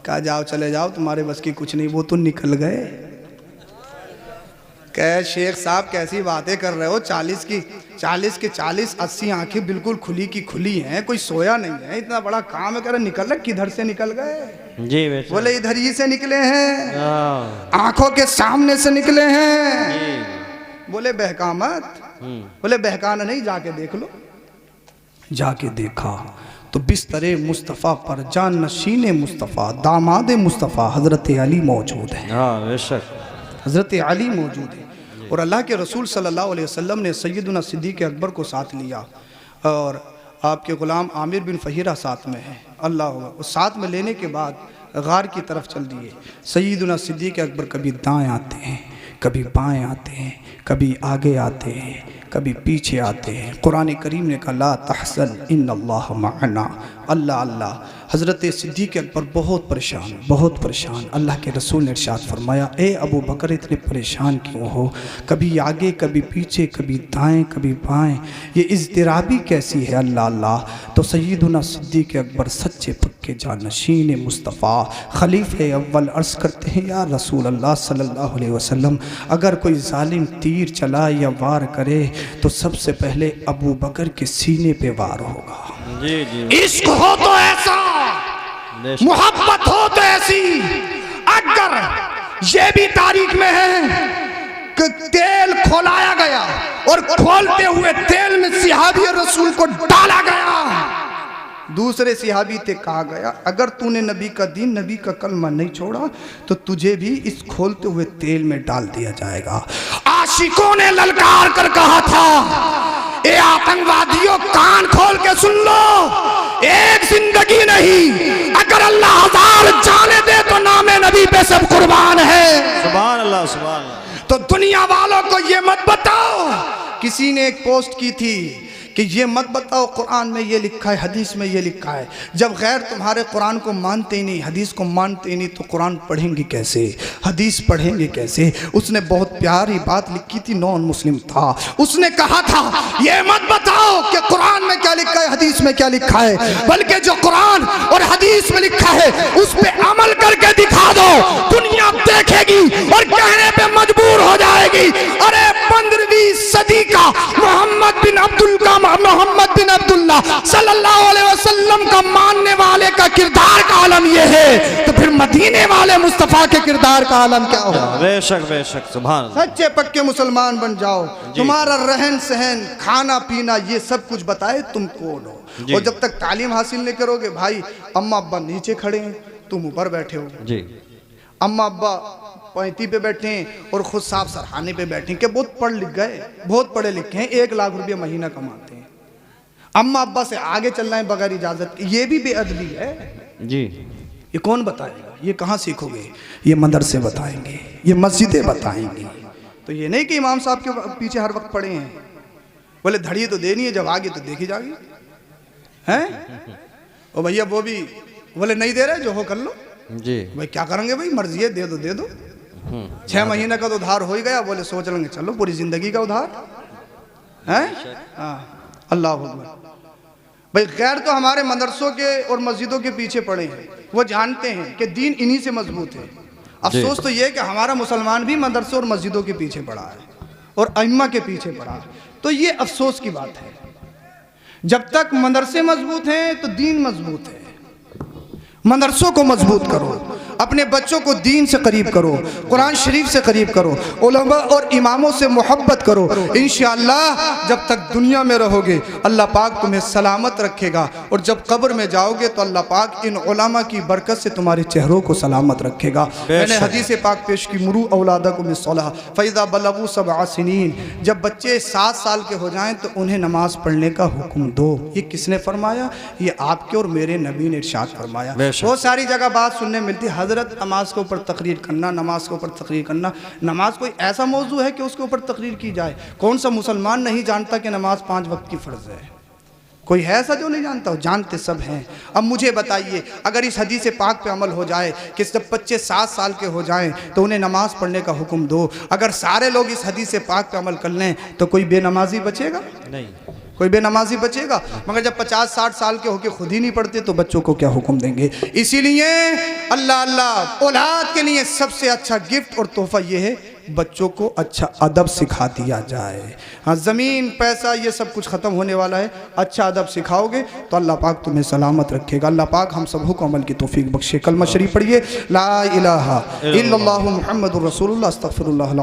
कहा जाओ चले जाओ, तुम्हारे बस की कुछ नहीं। वो तो निकल गए। कह शेख साहब कैसी बातें कर रहे हो, 40 की 40 80 आंखें बिल्कुल खुली की खुली हैं, कोई सोया नहीं है, इतना बड़ा काम है। कह रहे निकल रहे, किधर से निकल गए? जी बेशक। बोले इधर ही से निकले हैं, आंखों के सामने से निकले हैं। बोले बहका मत। बोले बहकाना नहीं, जाके देख लो। जाके देखा तो बिस्तरे मुस्तफ़ा पर जान नशीन मुस्तफ़ा दामाद मुस्तफ़ा हज़रत अली मौजूद है। हाँ बेशक। हज़रत अली मौजूद है। और अल्लाह के रसूल सल्लल्लाहु अलैहि वसल्लम ने सैयदना सिद्दीक़ अकबर को साथ लिया और आपके ग़ुलाम आमिर बिन फ़हीरा साथ में है। अल्लाह उस साथ में लेने के बाद गार की तरफ चल दिए। सैयदना सिद्दीक़ अकबर कभी दाएँ आते हैं, कभी बाएँ आते हैं, कभी आगे आते हैं, कभी पीछे आते हैं। कुरान करीम ने कहा ला तहज़न इन्नल्लाह मअना। अल्लाह अल्लाह। हज़रत सिद्दीक़ अकबर बहुत परेशान। अल्लाह के रसूल ने इरशाद फरमाया, ए अबू बकर इतने परेशान क्यों हो? कभी आगे कभी पीछे, कभी दाएं कभी बाएं, ये इज़्तिराबी कैसी है? अल्लाह अल्लाह। तो सैयदना सिद्दीक़ अकबर सच्चे पक्के जानशीन मुस्तफ़ा खलीफ़े अव्वल अर्ज़ करते हैं, या रसूल अल्लाह सल्लल्लाहु अलैहि वसल्लम, अगर कोई जालिम तीर चलाए या वार करे तो सबसे पहले अबू बकर के सीने पे वार होगा। जी जी। इश्क हो तो ऐसा, मोहब्बत हो तो ऐसी। अगर ये भी तारीख में है कि तेल खोलाया गया और खोलते हुए तेल में सिहाबी रसूल को डाला गया। दूसरे सिहाबी से कहा गया, अगर तूने नबी का दीन, नबी का कलमा नहीं छोड़ा तो तुझे भी इस खोलते हुए तेल में डाल दिया जाएगा। आशिकों ने ललकार कर कहा था, ए आतंकवादियों कान खोल के सुन लो, एक जिंदगी नहीं, अगर अल्लाह 1000 जाने दे तो नामे नबी पे सब कुर्बान है। सुभान अल्लाह सुभान अल्लाह। तो दुनिया वालों को ये मत बताओ। किसी ने एक पोस्ट की थी कि ये मत बताओ कुरान में ये लिखा है, हदीस में ये लिखा है। जब गैर तुम्हारे कुरान को मानते ही नहीं, हदीस को मानते ही नहीं, तो कुरान पढ़ेंगे कैसे, हदीस पढ़ेंगे कैसे। उसने बहुत प्यारी बात लिखी थी, नॉन मुस्लिम था, उसने कहा था ये मत बताओ कि कुरान में क्या लिखा है, हदीस में क्या लिखा है, बल्कि जो कुरान और हदीस में लिखा है उस पे अमल करके दिखा दो। दुनिया देखेगी और कहने पे मजबूर हो जाएगी, अरे 15वीं सदी का मोहम्मद बिन अब्दुल्ला सल्लल्लाहु अलैहि वसल्लम का मानने वाले का किरदार का आलम ये है, तो फिर मदीने वाले मुस्तफ़ा के किरदार का आलम क्या होगा। बेशक सुभान अल्लाह। सच्चे पक्के मुसलमान बन जाओ, तुम्हारा रहन सहन, खाना पीना, ये सब कुछ बताए तुम कौन हो। और जब तक तालीम हासिल नहीं करोगे, भाई अम्मा अब्बा नीचे खड़े हैं, तुम ऊपर बैठे हो जी। अम्मा अब्बा पैंती पे बैठे हैं और खुद साफ सरहाने पे बैठे हैं कि बहुत पढ़ लिख गए, बहुत पढ़े लिखे हैं, 1 लाख रुपया महीना कमाते हैं। अम्मा अब्बा से आगे चलना है बगैर इजाजत के, ये भी बेअदबी है जी। ये कौन बताएगा, ये कहाँ सीखोगे, ये मदरसे बताएंगे, ये मस्जिदें बताएंगी। तो ये नहीं कि इमाम साहब के पीछे हर वक्त पड़े हैं, बोले धड़ी तो देनी है, जब आगे तो देखी जाएगी हैं। और भैया वो भी बोले नहीं दे रहे, जो हो कर लो जी। भाई क्या करेंगे, भाई मर्जी है, दे दो 6 महीने का तो उधार हो ही गया, बोले सोच लेंगे चलो पूरी जिंदगी का उधार है। हाँ अल्लाह अकबर। भाई गैर तो हमारे मदरसों के और मस्जिदों के पीछे पड़े हैं, वो जानते हैं कि दीन इन्हीं से मजबूत है। अफसोस तो ये कि हमारा मुसलमान भी मदरसों और मस्जिदों के पीछे पड़ा है और अइम्मा के पीछे पड़ा है। तो ये अफसोस की बात है, जब तक मदरसे मजबूत हैं तो दीन मजबूत है। मदरसों को मजबूत करो, अपने बच्चों को दीन से करीब करो, कुरान शरीफ से करीब करो, उलमा और इमामों से मोहब्बत करो। इंशाअल्लाह जब तक दुनिया में रहोगे अल्लाह पाक तुम्हें सलामत रखेगा, और जब कब्र में जाओगे तो अल्लाह पाक इन उलमा की बरकत से तुम्हारे चेहरों को सलामत रखेगा। मैंने हदीस पाक पेश की, मुरू औलादकुम बिस्सलाह फ़इज़ा बलगू 7 सिनीन, जब बच्चे 7 साल के हो जाएं तो उन्हें नमाज पढ़ने का हुक्म दो। ये किसने फरमाया, ये आपके और मेरे नबी ने इरशाद फरमाया। बहुत सारी जगह बात सुनने मिलती है, हजरत नमाज के ऊपर तकरीर करना, नमाज के ऊपर तकरीर करना। नमाज कोई ऐसा मौजू है कि उसके ऊपर तकरीर की जाए? कौन सा मुसलमान नहीं जानता कि नमाज 5 वक्त की फ़र्ज है? कोई है ऐसा जो नहीं जानता हो? जानते सब हैं। अब मुझे बताइए, अगर इस हदीस पाक पे अमल हो जाए कि जब बच्चे 7 साल के हो जाएं तो उन्हें नमाज पढ़ने का हुक्म दो, अगर सारे लोग इस हदीस पाक पे अमल कर लें तो कोई बेनमाजी बचेगा? नहीं, कोई बेनमाजी बचेगा। मगर जब 50-60 साल के होके खुद ही नहीं पढ़ते तो बच्चों को क्या हुक्म देंगे? इसीलिए अल्लाह अल्लाह औलाद के लिए सबसे अच्छा गिफ्ट और तोहफा ये है, बच्चों को अच्छा अदब सिखा दिया जाए। हाँ, ज़मीन पैसा ये सब कुछ ख़त्म होने वाला है, अच्छा अदब सिखाओगे तो अल्लाह पाक तुम्हें सलामत रखेगा। अल्लाह पाक हम सबको अमल की तौफीक बख्शे। कलमा शरीफ पढ़िए, ला इलाहा इल्लल्लाहु मुहम्मदुर रसूलुल्लाह अस्तगफिरुल्लाह।